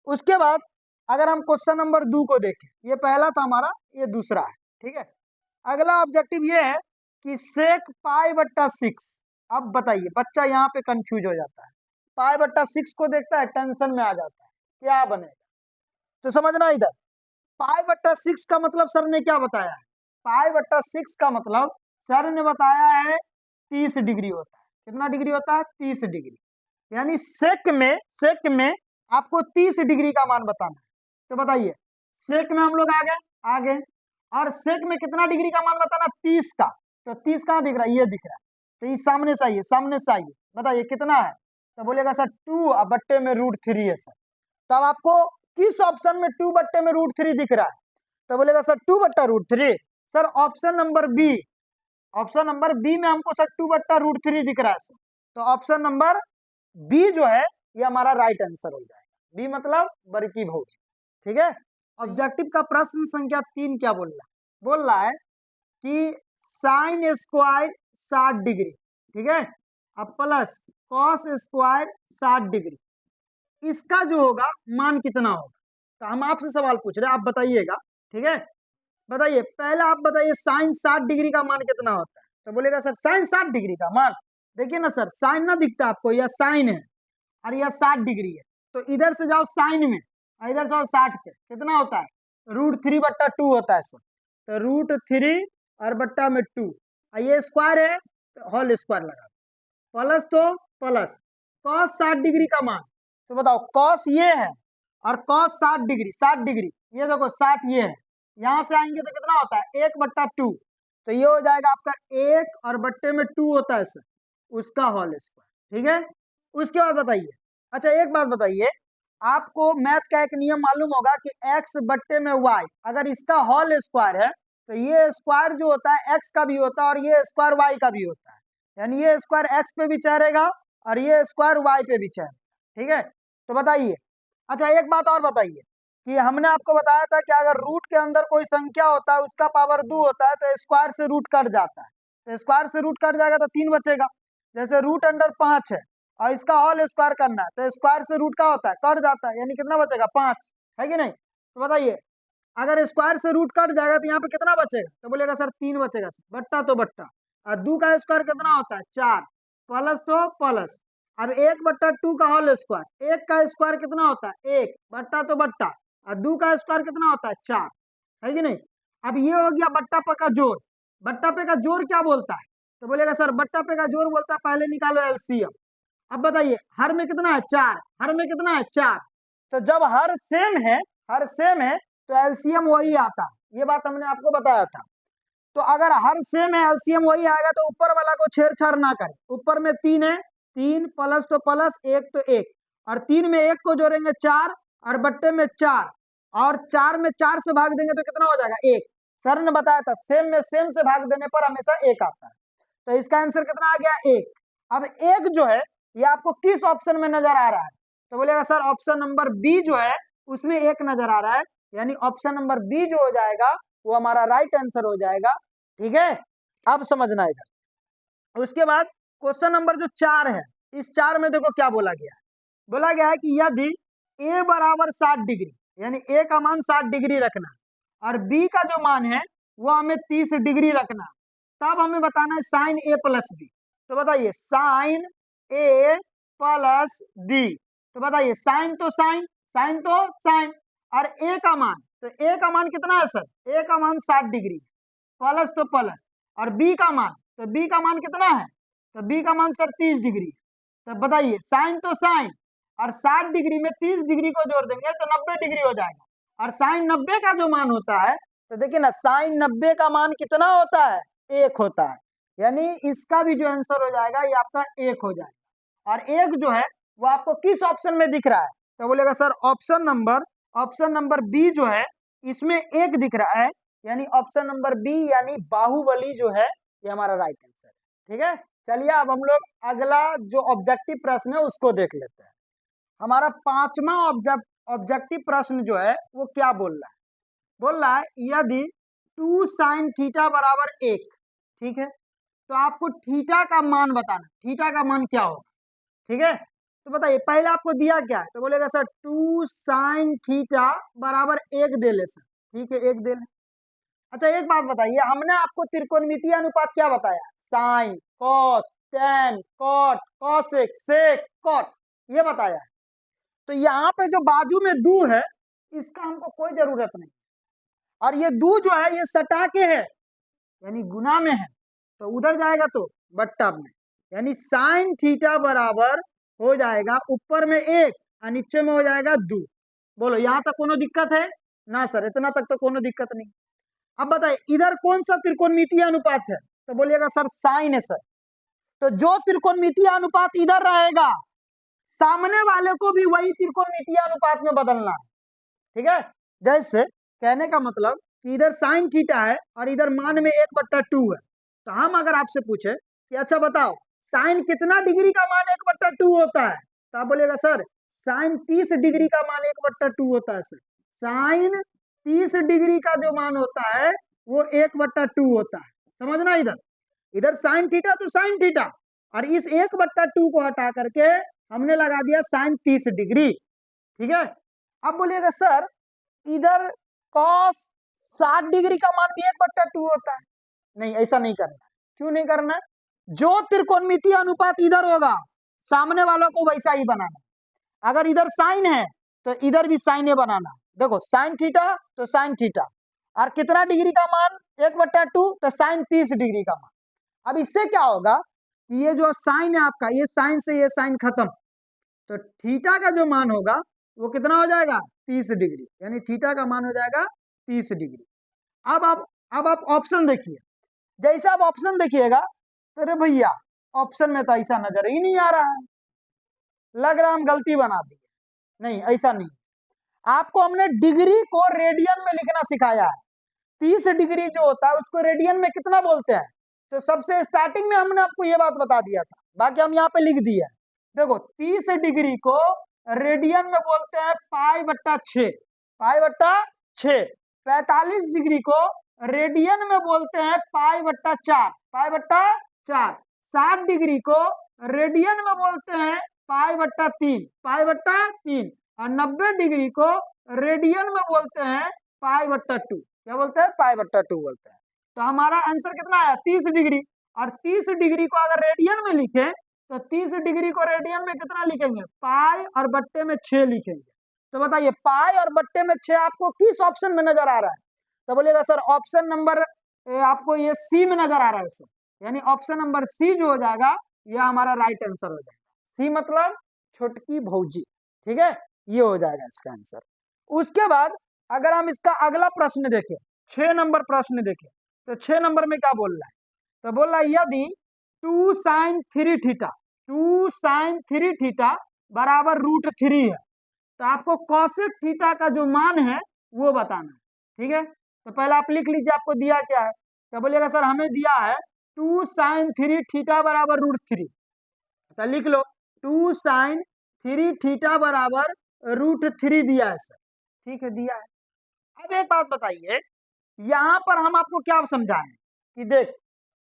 उसके बाद अगर हम क्वेश्चन नंबर 2 को देखें, ये पहला था हमारा, ये दूसरा है। ठीक है। अगला ऑब्जेक्टिव ये है कि सेक π/6। अब बताइए, बच्चा यहाँ पे कंफ्यूज हो जाता है, π/6 को देखता है टेंशन में आ जाता है, क्या बनेगा? तो समझना इधर, π/6 का मतलब सर ने क्या बताया है? π/6 का मतलब सर ने बताया है 30 डिग्री होता है। कितना डिग्री होता है? 30 डिग्री। यानी सेक में आपको 30 डिग्री का मान बताना है। तो बताइए, सेक में हम लोग आ गए, और सेक में कितना डिग्री का मान बताना? 30 का। तो 30 कहाँ दिख रहा है? ये दिख रहा है। तो ये सामने से आइए, सामने से आइए, बताइए कितना है? तो बोलेगा सर 2 और बट्टे में √3 है। सर तो अब आपको किस ऑप्शन में 2 बट्टे में √3 दिख रहा है? तो बोलेगा सर 2 बट्टा √3। Sir option number B, option number B में हमको सर 2 बट्टा √3 दिख रहा है। सर तो ऑप्शन नंबर बी जो है ये हमारा राइट आंसर हो जाएगा। बी मतलब बरकी भोज। ठीक है। ऑब्जेक्टिव का प्रश्न संख्या 3 क्या बोल रहा है कि साइन स्क्वायर 60 डिग्री, ठीक है, अब प्लस कॉस स्क्वायर 60 डिग्री, इसका जो होगा मान कितना होगा? तो हम आपसे सवाल पूछ रहे हैं, आप बताइएगा। ठीक है। बताइए, पहले आप बताइए साइन 60 डिग्री का मान कितना होता है? तो बोलेगा सर साइन 60 डिग्री का मान, देखिए ना सर साइन ना दिखता आपको, यह साइन है और यह 60 डिग्री है, तो इधर से जाओ साइन में, इधर से 60 पे, कितना होता है? √3/2 होता है। सर तो √3 और बट्टा में 2, ये स्क्वायर है तो होल स्क्वायर लगा, प्लस तो प्लस कॉस 60 डिग्री का मान। तो बताओ कॉस ये है और कॉस 60 डिग्री, 60 डिग्री ये देखो 60 ये है, यहाँ से आएंगे तो कितना होता है? 1/2, तो ये हो जाएगा आपका 1 और बट्टे में 2 होता है सर, उसका होल स्क्वायर। ठीक है। उसके बाद बताइए, अच्छा एक बात बताइए, आपको मैथ का एक नियम मालूम होगा कि x बट्टे में y, अगर इसका होल स्क्वायर है तो ये स्क्वायर जो होता है x का भी होता है और ये स्क्वायर y का भी होता है, यानी ये स्क्वायर x पे भी चढ़ेगा और ये स्क्वायर y पे भी चढ़ेगा। ठीक है। तो बताइए, अच्छा एक बात और बताइए कि हमने आपको बताया था कि अगर रूट के अंदर कोई संख्या होता है उसका पावर 2 होता है तो स्क्वायर से रूट कट जाता है, तो स्क्वायर से रूट कट जाएगा तो 3 बचेगा। जैसे √5 है और इसका होल स्क्वायर करना है तो स्क्वायर से रूट का होता है कट जाता है, यानी कितना बचेगा? 5, है कि नहीं? तो बताइए अगर स्क्वायर से रूट कट जाएगा तो यहाँ पे कितना बचेगा, तो बोलेगा सर 3 बचेगा सर, बट्टा तो बट्टा, और 2 का स्क्वायर कितना होता है 4, प्लस तो प्लस, अब 1/2 का होल स्क्वायर, 1 का स्क्वायर कितना होता है 1, बट्टा तो बट्टा, और 2 का स्क्वायर कितना होता है 4, है कि नहीं। अब ये हो गया बट्टा पे का जोड़, बट्टा पे का जोड़ क्या बोलता है, तो बोलेगा सर बट्टा पे का जोड़ बोलता है पहले निकालो एलसीएम। अब बताइए हर में कितना है 4, हर में कितना है 4, तो जब हर सेम है, हर सेम है तो एलसीएम वही आता है, ये बात हमने आपको बताया था। तो अगर हर सेम है एलसीएम वही आएगा तो ऊपर वाला को छेड़छाड़ ना करें, ऊपर में 3 है, 3 प्लस तो प्लस, 1 तो 1, और 3 में 1 को जोड़ेंगे 4, और बट्टे में 4, और 4 में 4 से भाग देंगे तो कितना हो जाएगा 1। सर ने बताया था सेम में सेम से भाग देने पर हमेशा 1 आता है, तो इसका आंसर कितना आ गया 1। अब 1 जो है ये आपको किस ऑप्शन में नजर आ रहा है, तो बोलेगा सर ऑप्शन नंबर बी जो है उसमें 1 नजर आ रहा है, यानी ऑप्शन नंबर बी जो हो जाएगा वो हमारा राइट आंसर हो जाएगा। ठीक है, अब समझना इधर। उसके बाद क्वेश्चन नंबर जो 4 है, इस 4 में देखो क्या बोला गया है, बोला गया है कि यदि a बराबर 60 डिग्री, यानी a का मान 60 डिग्री रखना और b का जो मान है वो हमें 30 डिग्री रखना, तब हमें बताना है साइन a प्लस b। तो बताइए साइन a प्लस b, तो बताइए साइन तो साइन, साइन तो साइन, और a का मान, तो a का मान कितना है सर, a का मान 60 डिग्री, प्लस तो प्लस, और b का मान, तो b का मान कितना है, तो b का मान सर 30 डिग्री। तो बताइए साइन तो साइन, और 60 डिग्री में 30 डिग्री को जोड़ देंगे तो 90 डिग्री हो जाएगा, और साइन 90 का जो मान होता है, तो देखिए ना साइन 90 का मान कितना होता है 1 होता है, यानी इसका भी जो आंसर हो जाएगा ये आपका 1 हो जाएगा। और 1 जो है वो आपको किस ऑप्शन में दिख रहा है, तो बोलेगा सर ऑप्शन नंबर बी जो है इसमें 1 दिख रहा है, यानी ऑप्शन नंबर बी यानी बाहुबली जो है ये हमारा राइट आंसर है। ठीक है, चलिए अब हम लोग अगला जो ऑब्जेक्टिव प्रश्न है उसको देख लेते हैं। हमारा 5वां ऑब्जेक्टिव प्रश्न जो है वो क्या बोल रहा है यदि 2 साइन थीटा बराबर 1, ठीक है, तो आपको थीटा का मान बताना, थीटा का मान क्या होगा। ठीक है, तो बताइए पहले आपको दिया क्या है, तो बोलेगा सर 2 साइन थीटा बराबर 1 दे ले सर, ठीक है 1 दे ले। अच्छा एक बात बताइए, हमने आपको त्रिकोणमितीय अनुपात क्या बताया, sine, cos, tan, cot, cosec, sec, cot, ये बताया है। तो यहाँ पे जो बाजू में 2 है इसका हमको कोई जरूरत नहीं, और ये 2 जो है ये सटा के है यानी गुना में है, तो उधर जाएगा तो बट्टा में, यानी साइन थीटा बराबर हो जाएगा ऊपर में 1 और नीचे में हो जाएगा 2। बोलो यहाँ तक कोनो दिक्कत है ना सर, इतना तक तो कोनो दिक्कत नहीं। अब बताइए इधर कौन सा त्रिकोणमितीय अनुपात है, तो बोलिएगा सर साइन है सर, तो जो त्रिकोणमितीय अनुपात इधर रहेगा सामने वाले को भी वही त्रिकोणमितीय अनुपात में बदलना है। ठीक है, जैसे कहने का मतलब कि इधर साइन थीटा है और इधर मान में 1/2 है, तो हम अगर आपसे पूछे कि अच्छा बताओ साइन कितना डिग्री का मान 1/2 होता है, तो आप बोलेगा सर साइन 30 डिग्री का मान 1/2 होता है सर, साइन 30 डिग्री का जो मान होता है वो 1/2 होता है। समझना, इधर साइन थीटा तो साइन थीटा, और इस 1/2 को हटा करके हमने लगा दिया साइन 30 डिग्री। ठीक है, अब बोलिएगा सर इधर कॉस 60 डिग्री का मान भी 1/2 होता है, नहीं ऐसा नहीं करना। क्यों नहीं करना, जो त्रिकोणमितीय अनुपात इधर होगा सामने वालों को वैसा ही बनाना, अगर इधर साइन है तो इधर भी साइन है बनाना। देखो साइन थीटा तो साइन थीटा, और कितना डिग्री का मान 1/2, तो साइन 30 डिग्री का मान। अब इससे क्या होगा कि ये जो साइन है आपका, ये साइन से ये साइन खत्म, तो थीटा का जो मान होगा वो कितना हो जाएगा 30 डिग्री, यानी थीटा का मान हो जाएगा 30 डिग्री। अब आप ऑप्शन देखिए, जैसे आप ऑप्शन देखिएगा तो अरे भैया ऑप्शन में तो ऐसा नजर ही नहीं आ रहा है, लग रहा हम गलती बना दी। नहीं ऐसा नहीं, आपको हमने डिग्री को रेडियन में लिखना सिखाया है। 30 डिग्री जो होता है उसको रेडियन में कितना बोलते हैं, तो सबसे स्टार्टिंग में हमने आपको ये बात बता दिया था, बाकी हम यहाँ पे लिख दिया। देखो 30 डिग्री को रेडियन में बोलते हैं π/6, π/6। 45 डिग्री को रेडियन में बोलते हैं π/4, π/4। 60 डिग्री को रेडियन में बोलते हैं π/3, π/3। और 90 डिग्री को रेडियन में बोलते हैं पाई बट्टा 2। क्या बोलते हैं? पाई बट्टा 2 बोलते हैं। तो हमारा आंसर कितना है? 30 डिग्री। और 30 डिग्री को अगर रेडियन में लिखे तो 30 डिग्री को रेडियन में कितना लिखेंगे? पाई और बट्टे में 6 लिखेंगे। तो बताइए पाई और बट्टे में 6 आपको किस ऑप्शन में नजर आ रहा है? तो बोलिएगा सर ऑप्शन नंबर आपको ये सी में नजर आ रहा है सर, यानी ऑप्शन नंबर सी जो हो जाएगा यह हमारा राइट आंसर हो जाएगा। सी मतलब छोटकी भौजी। ठीक है, ये हो जाएगा इसका आंसर। उसके बाद अगर हम इसका अगला प्रश्न देखें, 6 नंबर प्रश्न देखें, तो 6 नंबर में क्या बोल रहा है? तो बोल रहा है यदि 2 sin 3 थीटा 2 sin 3 थीटा बराबर √3 है तो आपको cosec थीटा का जो मान है वो बताना है। ठीक है, तो पहले आप लिख लीजिए आपको दिया क्या है। तो बोलिएगा सर हमें दिया है 2 sin 3 थीटा बराबर √3। तो लिख लो 2 sin 3 थीटा बराबर √3 दिया है सर। ठीक है, दिया है। अब एक बात बताइए, यहां पर हम आपको क्या समझाएं कि देख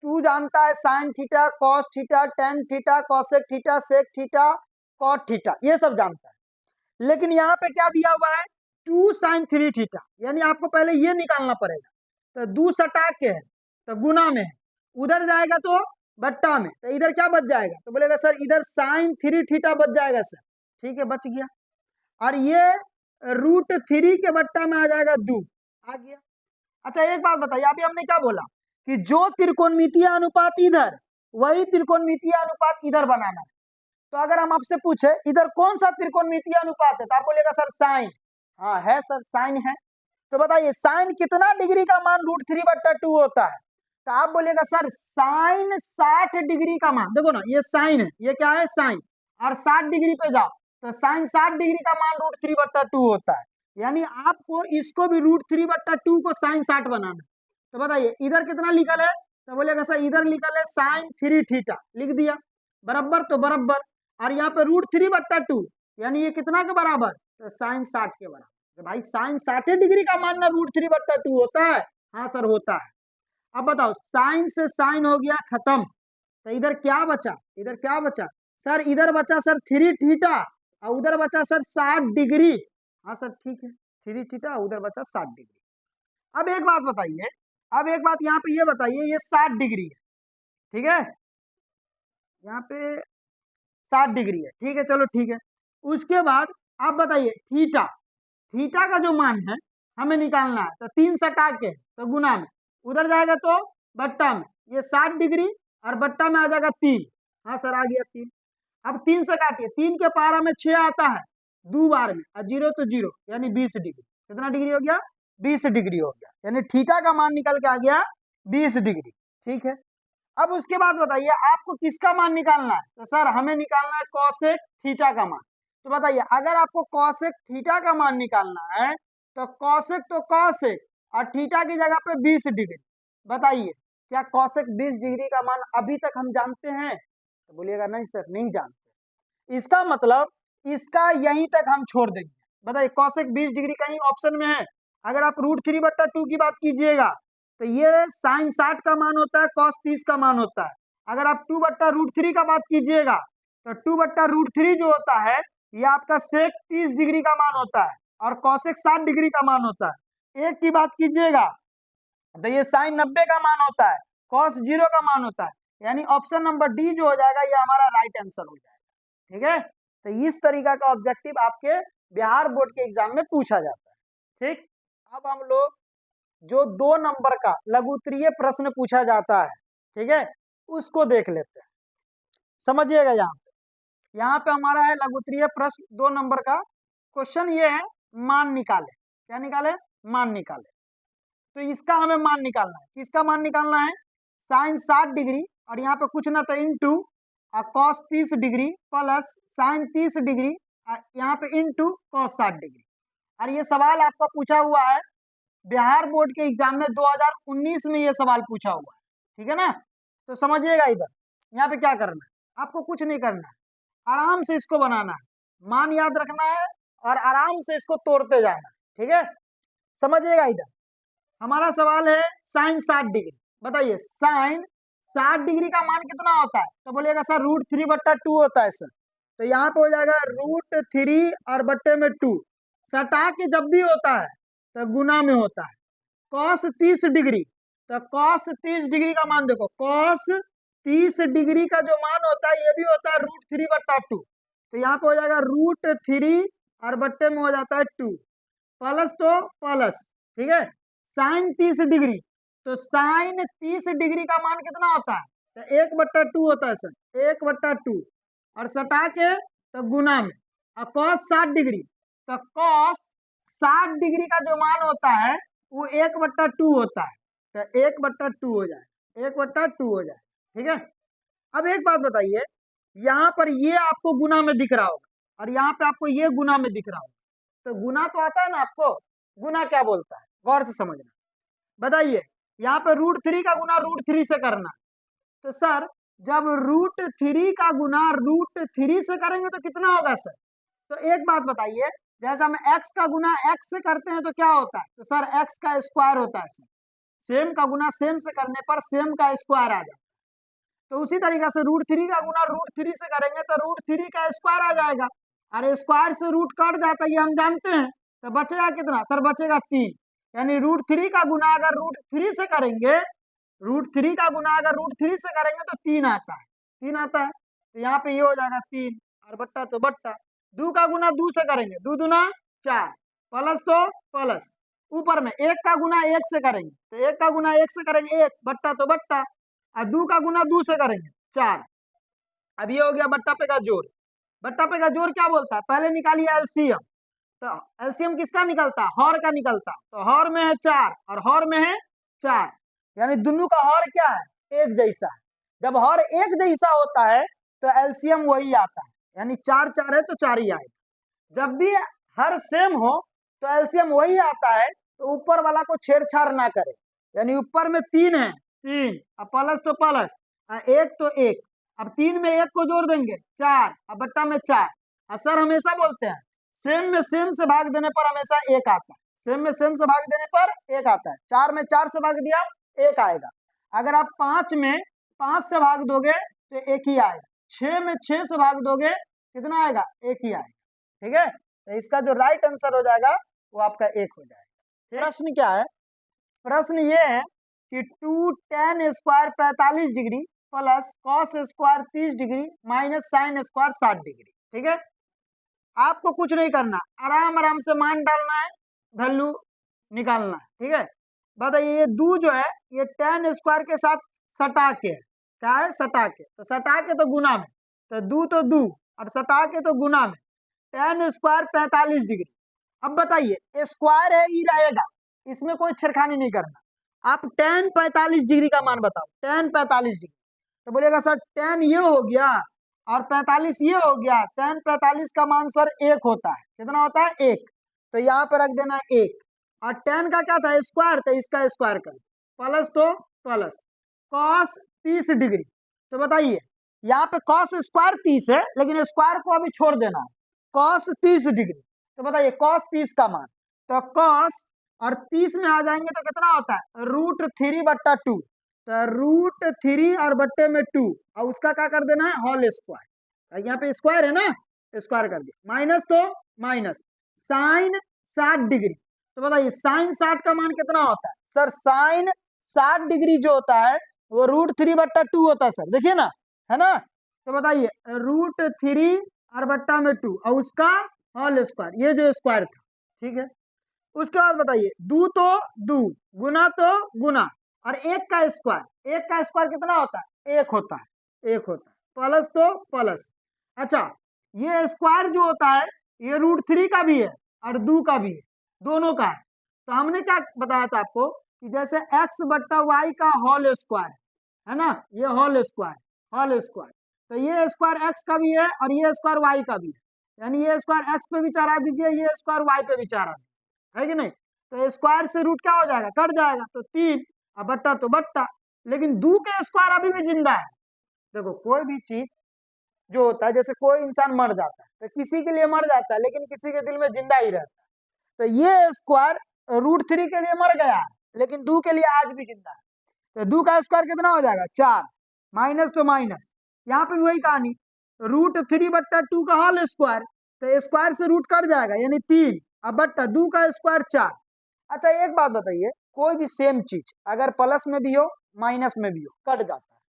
तू जानता है sine theta, cos theta, tan theta, cosec theta, sec theta, cot theta, ये सब जानता है। लेकिन यहाँ पे क्या दिया हुआ है? 2 sin 3 थीटा, यानी आपको पहले ये निकालना पड़ेगा। तो 2 सटा के है तो गुना में है, उधर जाएगा तो बट्टा में, तो इधर क्या बच जाएगा? तो बोलेगा सर इधर sin 3 थीटा बच जाएगा सर। ठीक है, बच गया। और ये √3 के बट्टा में आ जाएगा 2, आ गया। अच्छा एक बात बताइए, अभी हमने क्या बोला कि जो त्रिकोणमितीय अनुपात इधर वही त्रिकोणमितीय अनुपात इधर बनाना है। तो अगर हम आपसे पूछे इधर कौन सा त्रिकोणमितीय अनुपात है तो आप बोलेगा सर साइन। हाँ है सर, साइन है। तो बताइए साइन कितना डिग्री का मान √3/2 होता है? तो आप बोलेगा सर साइन 60 डिग्री का मान। देखो ना ये साइन है, ये क्या है? साइन। और 60 डिग्री पे जाओ तो साइन 60 डिग्री का मान √3/2 होता है, यानी आपको इसको भी √3/2 को साइन 60 बनाना है। तो बताइए इधर कितना लिखल है? तो बोलेगा सर इधर लिखल है साइन 3 थीटा, लिख दिया बराबर तो बराबर, और यहाँ पे √3/2 यानी ये कितना के बराबर? तो साइन 60 के बराबर। तो भाई साइन 60 डिग्री का मान ना √3/2 होता है? हाँ सर होता है। अब बताओ साइन से साइन हो गया खत्म, तो इधर क्या बचा? इधर क्या बचा सर? इधर बचा सर 3 थीटा और उधर बचा सर 60 डिग्री। हाँ सर ठीक है, 3 थीटा उधर बचा 60 डिग्री। अब एक बात बताइए, अब एक बात यहाँ पे ये बताइए, ये 60 डिग्री है, ठीक है, यहाँ पे 60 डिग्री है, ठीक है, चलो ठीक है। उसके बाद आप बताइए थीटा, थीटा का जो मान है हमें निकालना है, तो 3 सटा के तो गुना में, उधर जाएगा तो बट्टा में, ये 60 डिग्री और बट्टा में आ जाएगा 3। हाँ सर आ गया 3। अब 3 से काटिए, 3 के पारा में 6 आता है 2 बार में, और 0 तो 0 यानी 20 डिग्री। कितना डिग्री हो गया? 20 डिग्री हो गया, यानी थीटा का मान निकल के आ गया 20 डिग्री। ठीक है, अब उसके बाद बताइए आपको किसका मान निकालना है? तो सर हमें निकालना है कॉसेक थीटा का मान। तो बताइए अगर आपको कॉसेक थीटा का मान निकालना है तो कॉसेक तो कॉसेक और थीटा की जगह पे 20 डिग्री। बताइए क्या कॉसेक 20 डिग्री का मान अभी तक हम जानते हैं? तो बोलिएगा नहीं सर नहीं जानते। इसका मतलब इसका यहीं तक हम छोड़ देंगे। बताइए कॉसेक 20 डिग्री कहीं ऑप्शन में है? अगर आप √3/2 की बात कीजिएगा तो ये साइन 60 का मान होता है, कॉस 30 का मान होता है। अगर आप 2/√3 का बात कीजिएगा तो 2/√3 जो होता है ये आपका सेक 30 डिग्री का मान होता है और कॉसेक 60 डिग्री का मान होता है। एक की बात कीजिएगा तो ये साइन 90 का मान होता है, कॉस 0 का मान होता है, यानी ऑप्शन नंबर डी जो हो जाएगा ये हमारा राइट आंसर हो जाएगा। ठीक है, तो इस तरीका का ऑब्जेक्टिव आपके बिहार बोर्ड के एग्जाम में पूछा जाता है। ठीक, अब हम लोग जो 2 नंबर का लघुत्तरीय प्रश्न पूछा जाता है, ठीक है, उसको देख लेते हैं। समझिएगा यहाँ पे हमारा है लघुत्तरीय प्रश्न 2 नंबर का। क्वेश्चन ये है मान निकाले। क्या निकाले? मान निकाले। तो इसका हमें मान निकालना है। किसका मान निकालना है? साइन 60 डिग्री और यहाँ पे कुछ ना तो into cos 30 degree plus sign 30 degree यहाँ पे इंटू कॉस 60 डिग्री। और ये सवाल आपका पूछा हुआ है बिहार बोर्ड के एग्जाम में 2019 में ये सवाल पूछा हुआ है। ठीक है ना, तो समझिएगा इधर यहाँ पे क्या करना है, आपको कुछ नहीं करना है, आराम से इसको बनाना है, मान याद रखना है और आराम से इसको तोड़ते जाना है। ठीक है, समझिएगा इधर हमारा सवाल है साइन 60 डिग्री। बताइए साइन 60 डिग्री का मान कितना होता है? तो बोलिएगा सर √3/2 होता है सर। तो यहाँ पे हो जाएगा √3 और बट्टे में 2 सटा के जब भी होता है तो गुना में होता है। कॉस 30 डिग्री, तो कॉस 30 डिग्री का मान देखो, कॉस 30 डिग्री का जो मान होता है ये भी होता है √3/2। तो यहाँ पे हो जाएगा √3 और बट्टे में हो जाता है 2 प्लस, तो प्लस, ठीक है। साइन 30 डिग्री, तो साइन 30 डिग्री का मान कितना होता है, तो 1/2 होता है सर, 1/2 और सटा के तो गुना में। और कॉस 60 डिग्री, तो कॉस 60 डिग्री का जो मान होता है वो 1/2 होता है, तो 1/2 हो जाए, 1/2 हो जाए, ठीक है। अब एक बात बताइए, यहाँ पर ये आपको गुना में दिख रहा होगा और यहाँ पे आपको ये गुना में दिख रहा होगा, तो गुना तो आता है ना आपको, गुना क्या बोलता है गौर से समझना। बताइए, यहाँ पे √3 का गुना √3 से करना, तो सर जब √3 का गुना √3 से करेंगे तो कितना होगा सर। तो एक बात बताइए, जैसे हम x का गुना x से करते हैं तो क्या होता है, तो सर x का स्क्वायर होता है सर। सेम का गुना सेम से करने पर सेम का स्क्वायर आ जाता है। तो उसी तरीके से √3 का गुना √3 से करेंगे तो √3 का स्क्वायर आ जाएगा। अरे स्क्वायर से रूट कट जाता है ये हम जानते हैं, तो बचेगा कितना सर, बचेगा 3। यानी √3 का गुना अगर √3 से करेंगे, √3 का गुना अगर √3 से करेंगे तो 3 आता है, 3 आता है। तो यहाँ पे ये हो जाएगा 3 और बट्टा तो बट्टा। 2 का गुना 2 से करेंगे, 2 दूना 4 प्लस तो प्लस, ऊपर में 1 का गुना 1 से करेंगे तो 1 का गुना 1 से करेंगे 1, बट्टा तो बट्टा, और 2 का गुना 2 से करेंगे 4। अब ये हो गया बट्टा पे का जोड़। बट्टा पे का जोड़ क्या बोलता है, पहले निकालिए एलसीएम, तो एलसीएम किसका निकलता है, हर का निकलता है। तो हर में है 4 और हर में है 4, यानी दोनों का हर क्या है, एक जैसा है। जब हर एक जैसा होता है तो एलसीएम वही आता है, यानी 4 4 है तो 4 ही आएगा। जब भी हर सेम हो तो एलसीएम वही आता है, तो ऊपर वाला को छेड़छाड़ ना करे। यानी ऊपर में 3 है, 3 अब प्लस तो प्लस, 1 तो 1, अब 3 में 1 को जोड़ देंगे 4, अब बट्टा में 4। सर हमेशा बोलते हैं सेम में सेम से भाग देने पर हमेशा 1 आता है, सेम में सेम से भाग देने पर 1 आता है। 4 में 4 से भाग दिया 1 आएगा। अगर आप 5 में 5 से भाग दोगे तो 1 ही आएगा। 6 में 6 से भाग दोगे कितना आएगा, 1 ही आएगा, ठीक है। तो इसका जो राइट आंसर हो जाएगा वो आपका 1 हो जाएगा। प्रश्न क्या है, प्रश्न ये है कि 2 tan square 45 degree plus cos square 30 degree minus sine square 60 degree, ठीक है। आपको कुछ नहीं करना, आराम आराम से मान डालना है, वैल्यू निकालना है, ठीक है। बताइए ये 2 जो है ये tan स्क्वायर के साथ सटा के है, क्या है, सटा के, तो सटा के तो गुना में, तो 2 तो 2 और सटा के तो गुना में, tan स्क्वायर 45 डिग्री। अब बताइए स्क्वायर है ई रहेगा, इसमें कोई छेड़खानी नहीं करना। आप tan 45 डिग्री का मान बताओ, tan 45 डिग्री, तो बोलेगा सर tan ये हो गया और 45 ये हो गया, tan 45 का मान सर 1 होता है, कितना होता है 1, तो यहाँ पर रख देना 1। और tan का क्या था, स्क्वायर, तो इसका स्क्वायर कर प्लस तो प्लस, cos 30 डिग्री। तो बताइए यहाँ पे cos स्क्वायर 30 है लेकिन स्क्वायर को अभी छोड़ देना है, cos 30 डिग्री। तो बताइए cos 30 का मान, तो cos और 30 में आ जाएंगे तो कितना होता है, √3/2, तो √3 और बट्टे में 2 और उसका क्या कर देना है, होल स्क्वायर। यहाँ पे स्क्वायर है ना, स्क्वायर कर दिया, माइनस तो माइनस, साइन 60 डिग्री। तो बताइए साइन 60 का मान कितना होता है, सर साइन 60 डिग्री जो होता है वो √3/2 होता है सर, देखिए ना, है ना। तो बताइए √3 और बट्टा में 2 और उसका होल स्क्वायर, ये जो स्क्वायर था, ठीक है। उसके बाद बताइए 2 तो 2 गुना तो गुना और 1 का स्क्वायर, 1 का स्क्वायर कितना होता है, 1 होता है, 1 होता है, प्लस तो प्लस। अच्छा ये स्क्वायर जो होता है ये √3 का भी है और 2 का भी है, दोनों का है। तो हमने क्या बताया था आपको कि जैसे x/y का होल स्क्वायर है ना, ये होल स्क्वायर, होल स्क्वायर, तो ये स्क्वायर x का भी है और ये स्क्वायर y का भी है, यानी ये स्क्वायर x पे भी चढ़ा दीजिए, ये स्क्वायर y पे भी चढ़ा दीजिए, है कि नहीं। तो स्क्वायर से रूट क्या हो जाएगा, कट जाएगा, तो 3 और बट्टा तो बट्टा। लेकिन 2 के स्क्वायर अभी भी जिंदा है। देखो कोई भी चीज जो होता है, जैसे कोई इंसान मर जाता है तो किसी के लिए मर जाता है लेकिन किसी के दिल में जिंदा ही रहता है, तो ये स्क्वायर √3 के लिए मर गया लेकिन 2 के लिए आज भी जिंदा है। तो 2 का स्क्वायर कितना हो जाएगा, 4, माइनस तो माइनस, यहाँ पे वही कहानी, √3/2 का होल स्क्वायर, तो स्क्वायर से रूट कट जाएगा यानी 3 अब बट्टा 2 का स्क्वायर 4। अच्छा एक बात बताइए, कोई भी सेम चीज अगर प्लस में भी हो माइनस में भी हो कट जाता है,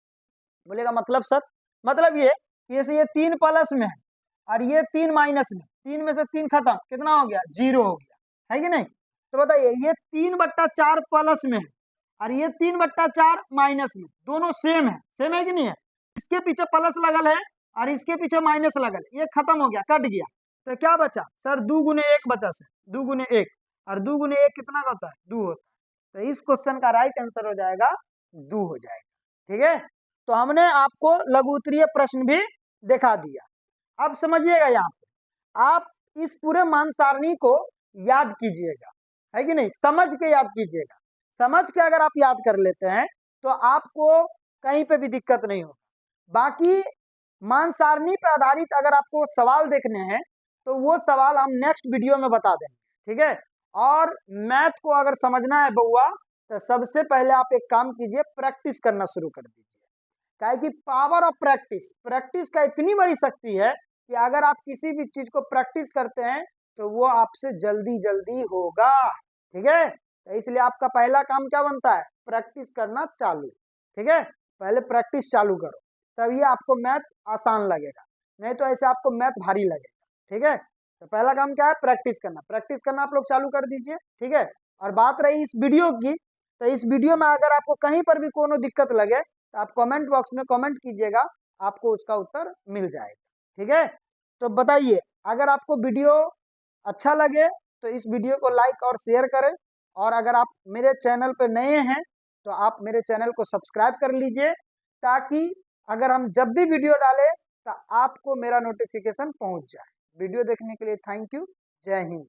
बोलेगा मतलब सर, मतलब ये कि जैसे ये 3 प्लस में है और ये 3 माइनस में, 3 में से 3 खत्म, कितना हो गया, 0 हो गया, है कि नहीं। तो बताइए ये 3/4 प्लस में है और ये 3/4 माइनस में, दोनों सेम है कि नहीं है। इसके पीछे प्लस लगल है और इसके पीछे माइनस लगल, ये खत्म हो गया, कट गया, तो क्या बचा सर, 2 गुने 1 बचा सर, 2 गुने 1, और 2 गुने 1 कितना का होता है, 2 होता है। तो इस क्वेश्चन का राइट आंसर हो जाएगा 2 हो जाएगा, ठीक है। तो हमने आपको लघु उत्तरीय प्रश्न भी दिखा दिया। अब समझिएगा, यहाँ पे आप इस पूरे मान सारणी को याद कीजिएगा, है कि नहीं, समझ के याद कीजिएगा। समझ के अगर आप याद कर लेते हैं तो आपको कहीं पे भी दिक्कत नहीं होगा। बाकी मान सारणी पे आधारित अगर आपको सवाल देखने हैं तो वो सवाल हम नेक्स्ट वीडियो में बता देंगे, ठीक है। और मैथ को अगर समझना है बउआ तो सबसे पहले आप एक काम कीजिए, प्रैक्टिस करना शुरू कर दीजिए। काहे कि पावर ऑफ प्रैक्टिस, प्रैक्टिस का इतनी बड़ी शक्ति है कि अगर आप किसी भी चीज को प्रैक्टिस करते हैं तो वो आपसे जल्दी जल्दी होगा, ठीक है। तो इसलिए आपका पहला काम क्या बनता है, प्रैक्टिस करना चालू, ठीक है। पहले प्रैक्टिस चालू करो, तभी आपको मैथ आसान लगेगा, नहीं तो ऐसे आपको मैथ भारी लगेगा, ठीक है। तो पहला काम क्या है, प्रैक्टिस करना, प्रैक्टिस करना आप लोग चालू कर दीजिए, ठीक है। और बात रही इस वीडियो की, तो इस वीडियो में अगर आपको कहीं पर भी कोनो दिक्कत लगे तो आप कमेंट बॉक्स में कमेंट कीजिएगा, आपको उसका उत्तर मिल जाएगा, ठीक है। तो बताइए, अगर आपको वीडियो अच्छा लगे तो इस वीडियो को लाइक और शेयर करें, और अगर आप मेरे चैनल पर नए हैं तो आप मेरे चैनल को सब्सक्राइब कर लीजिए, ताकि अगर हम जब भी वीडियो डालें तो आपको मेरा नोटिफिकेशन पहुंच जाए। वीडियो देखने के लिए थैंक यू, जय हिंद।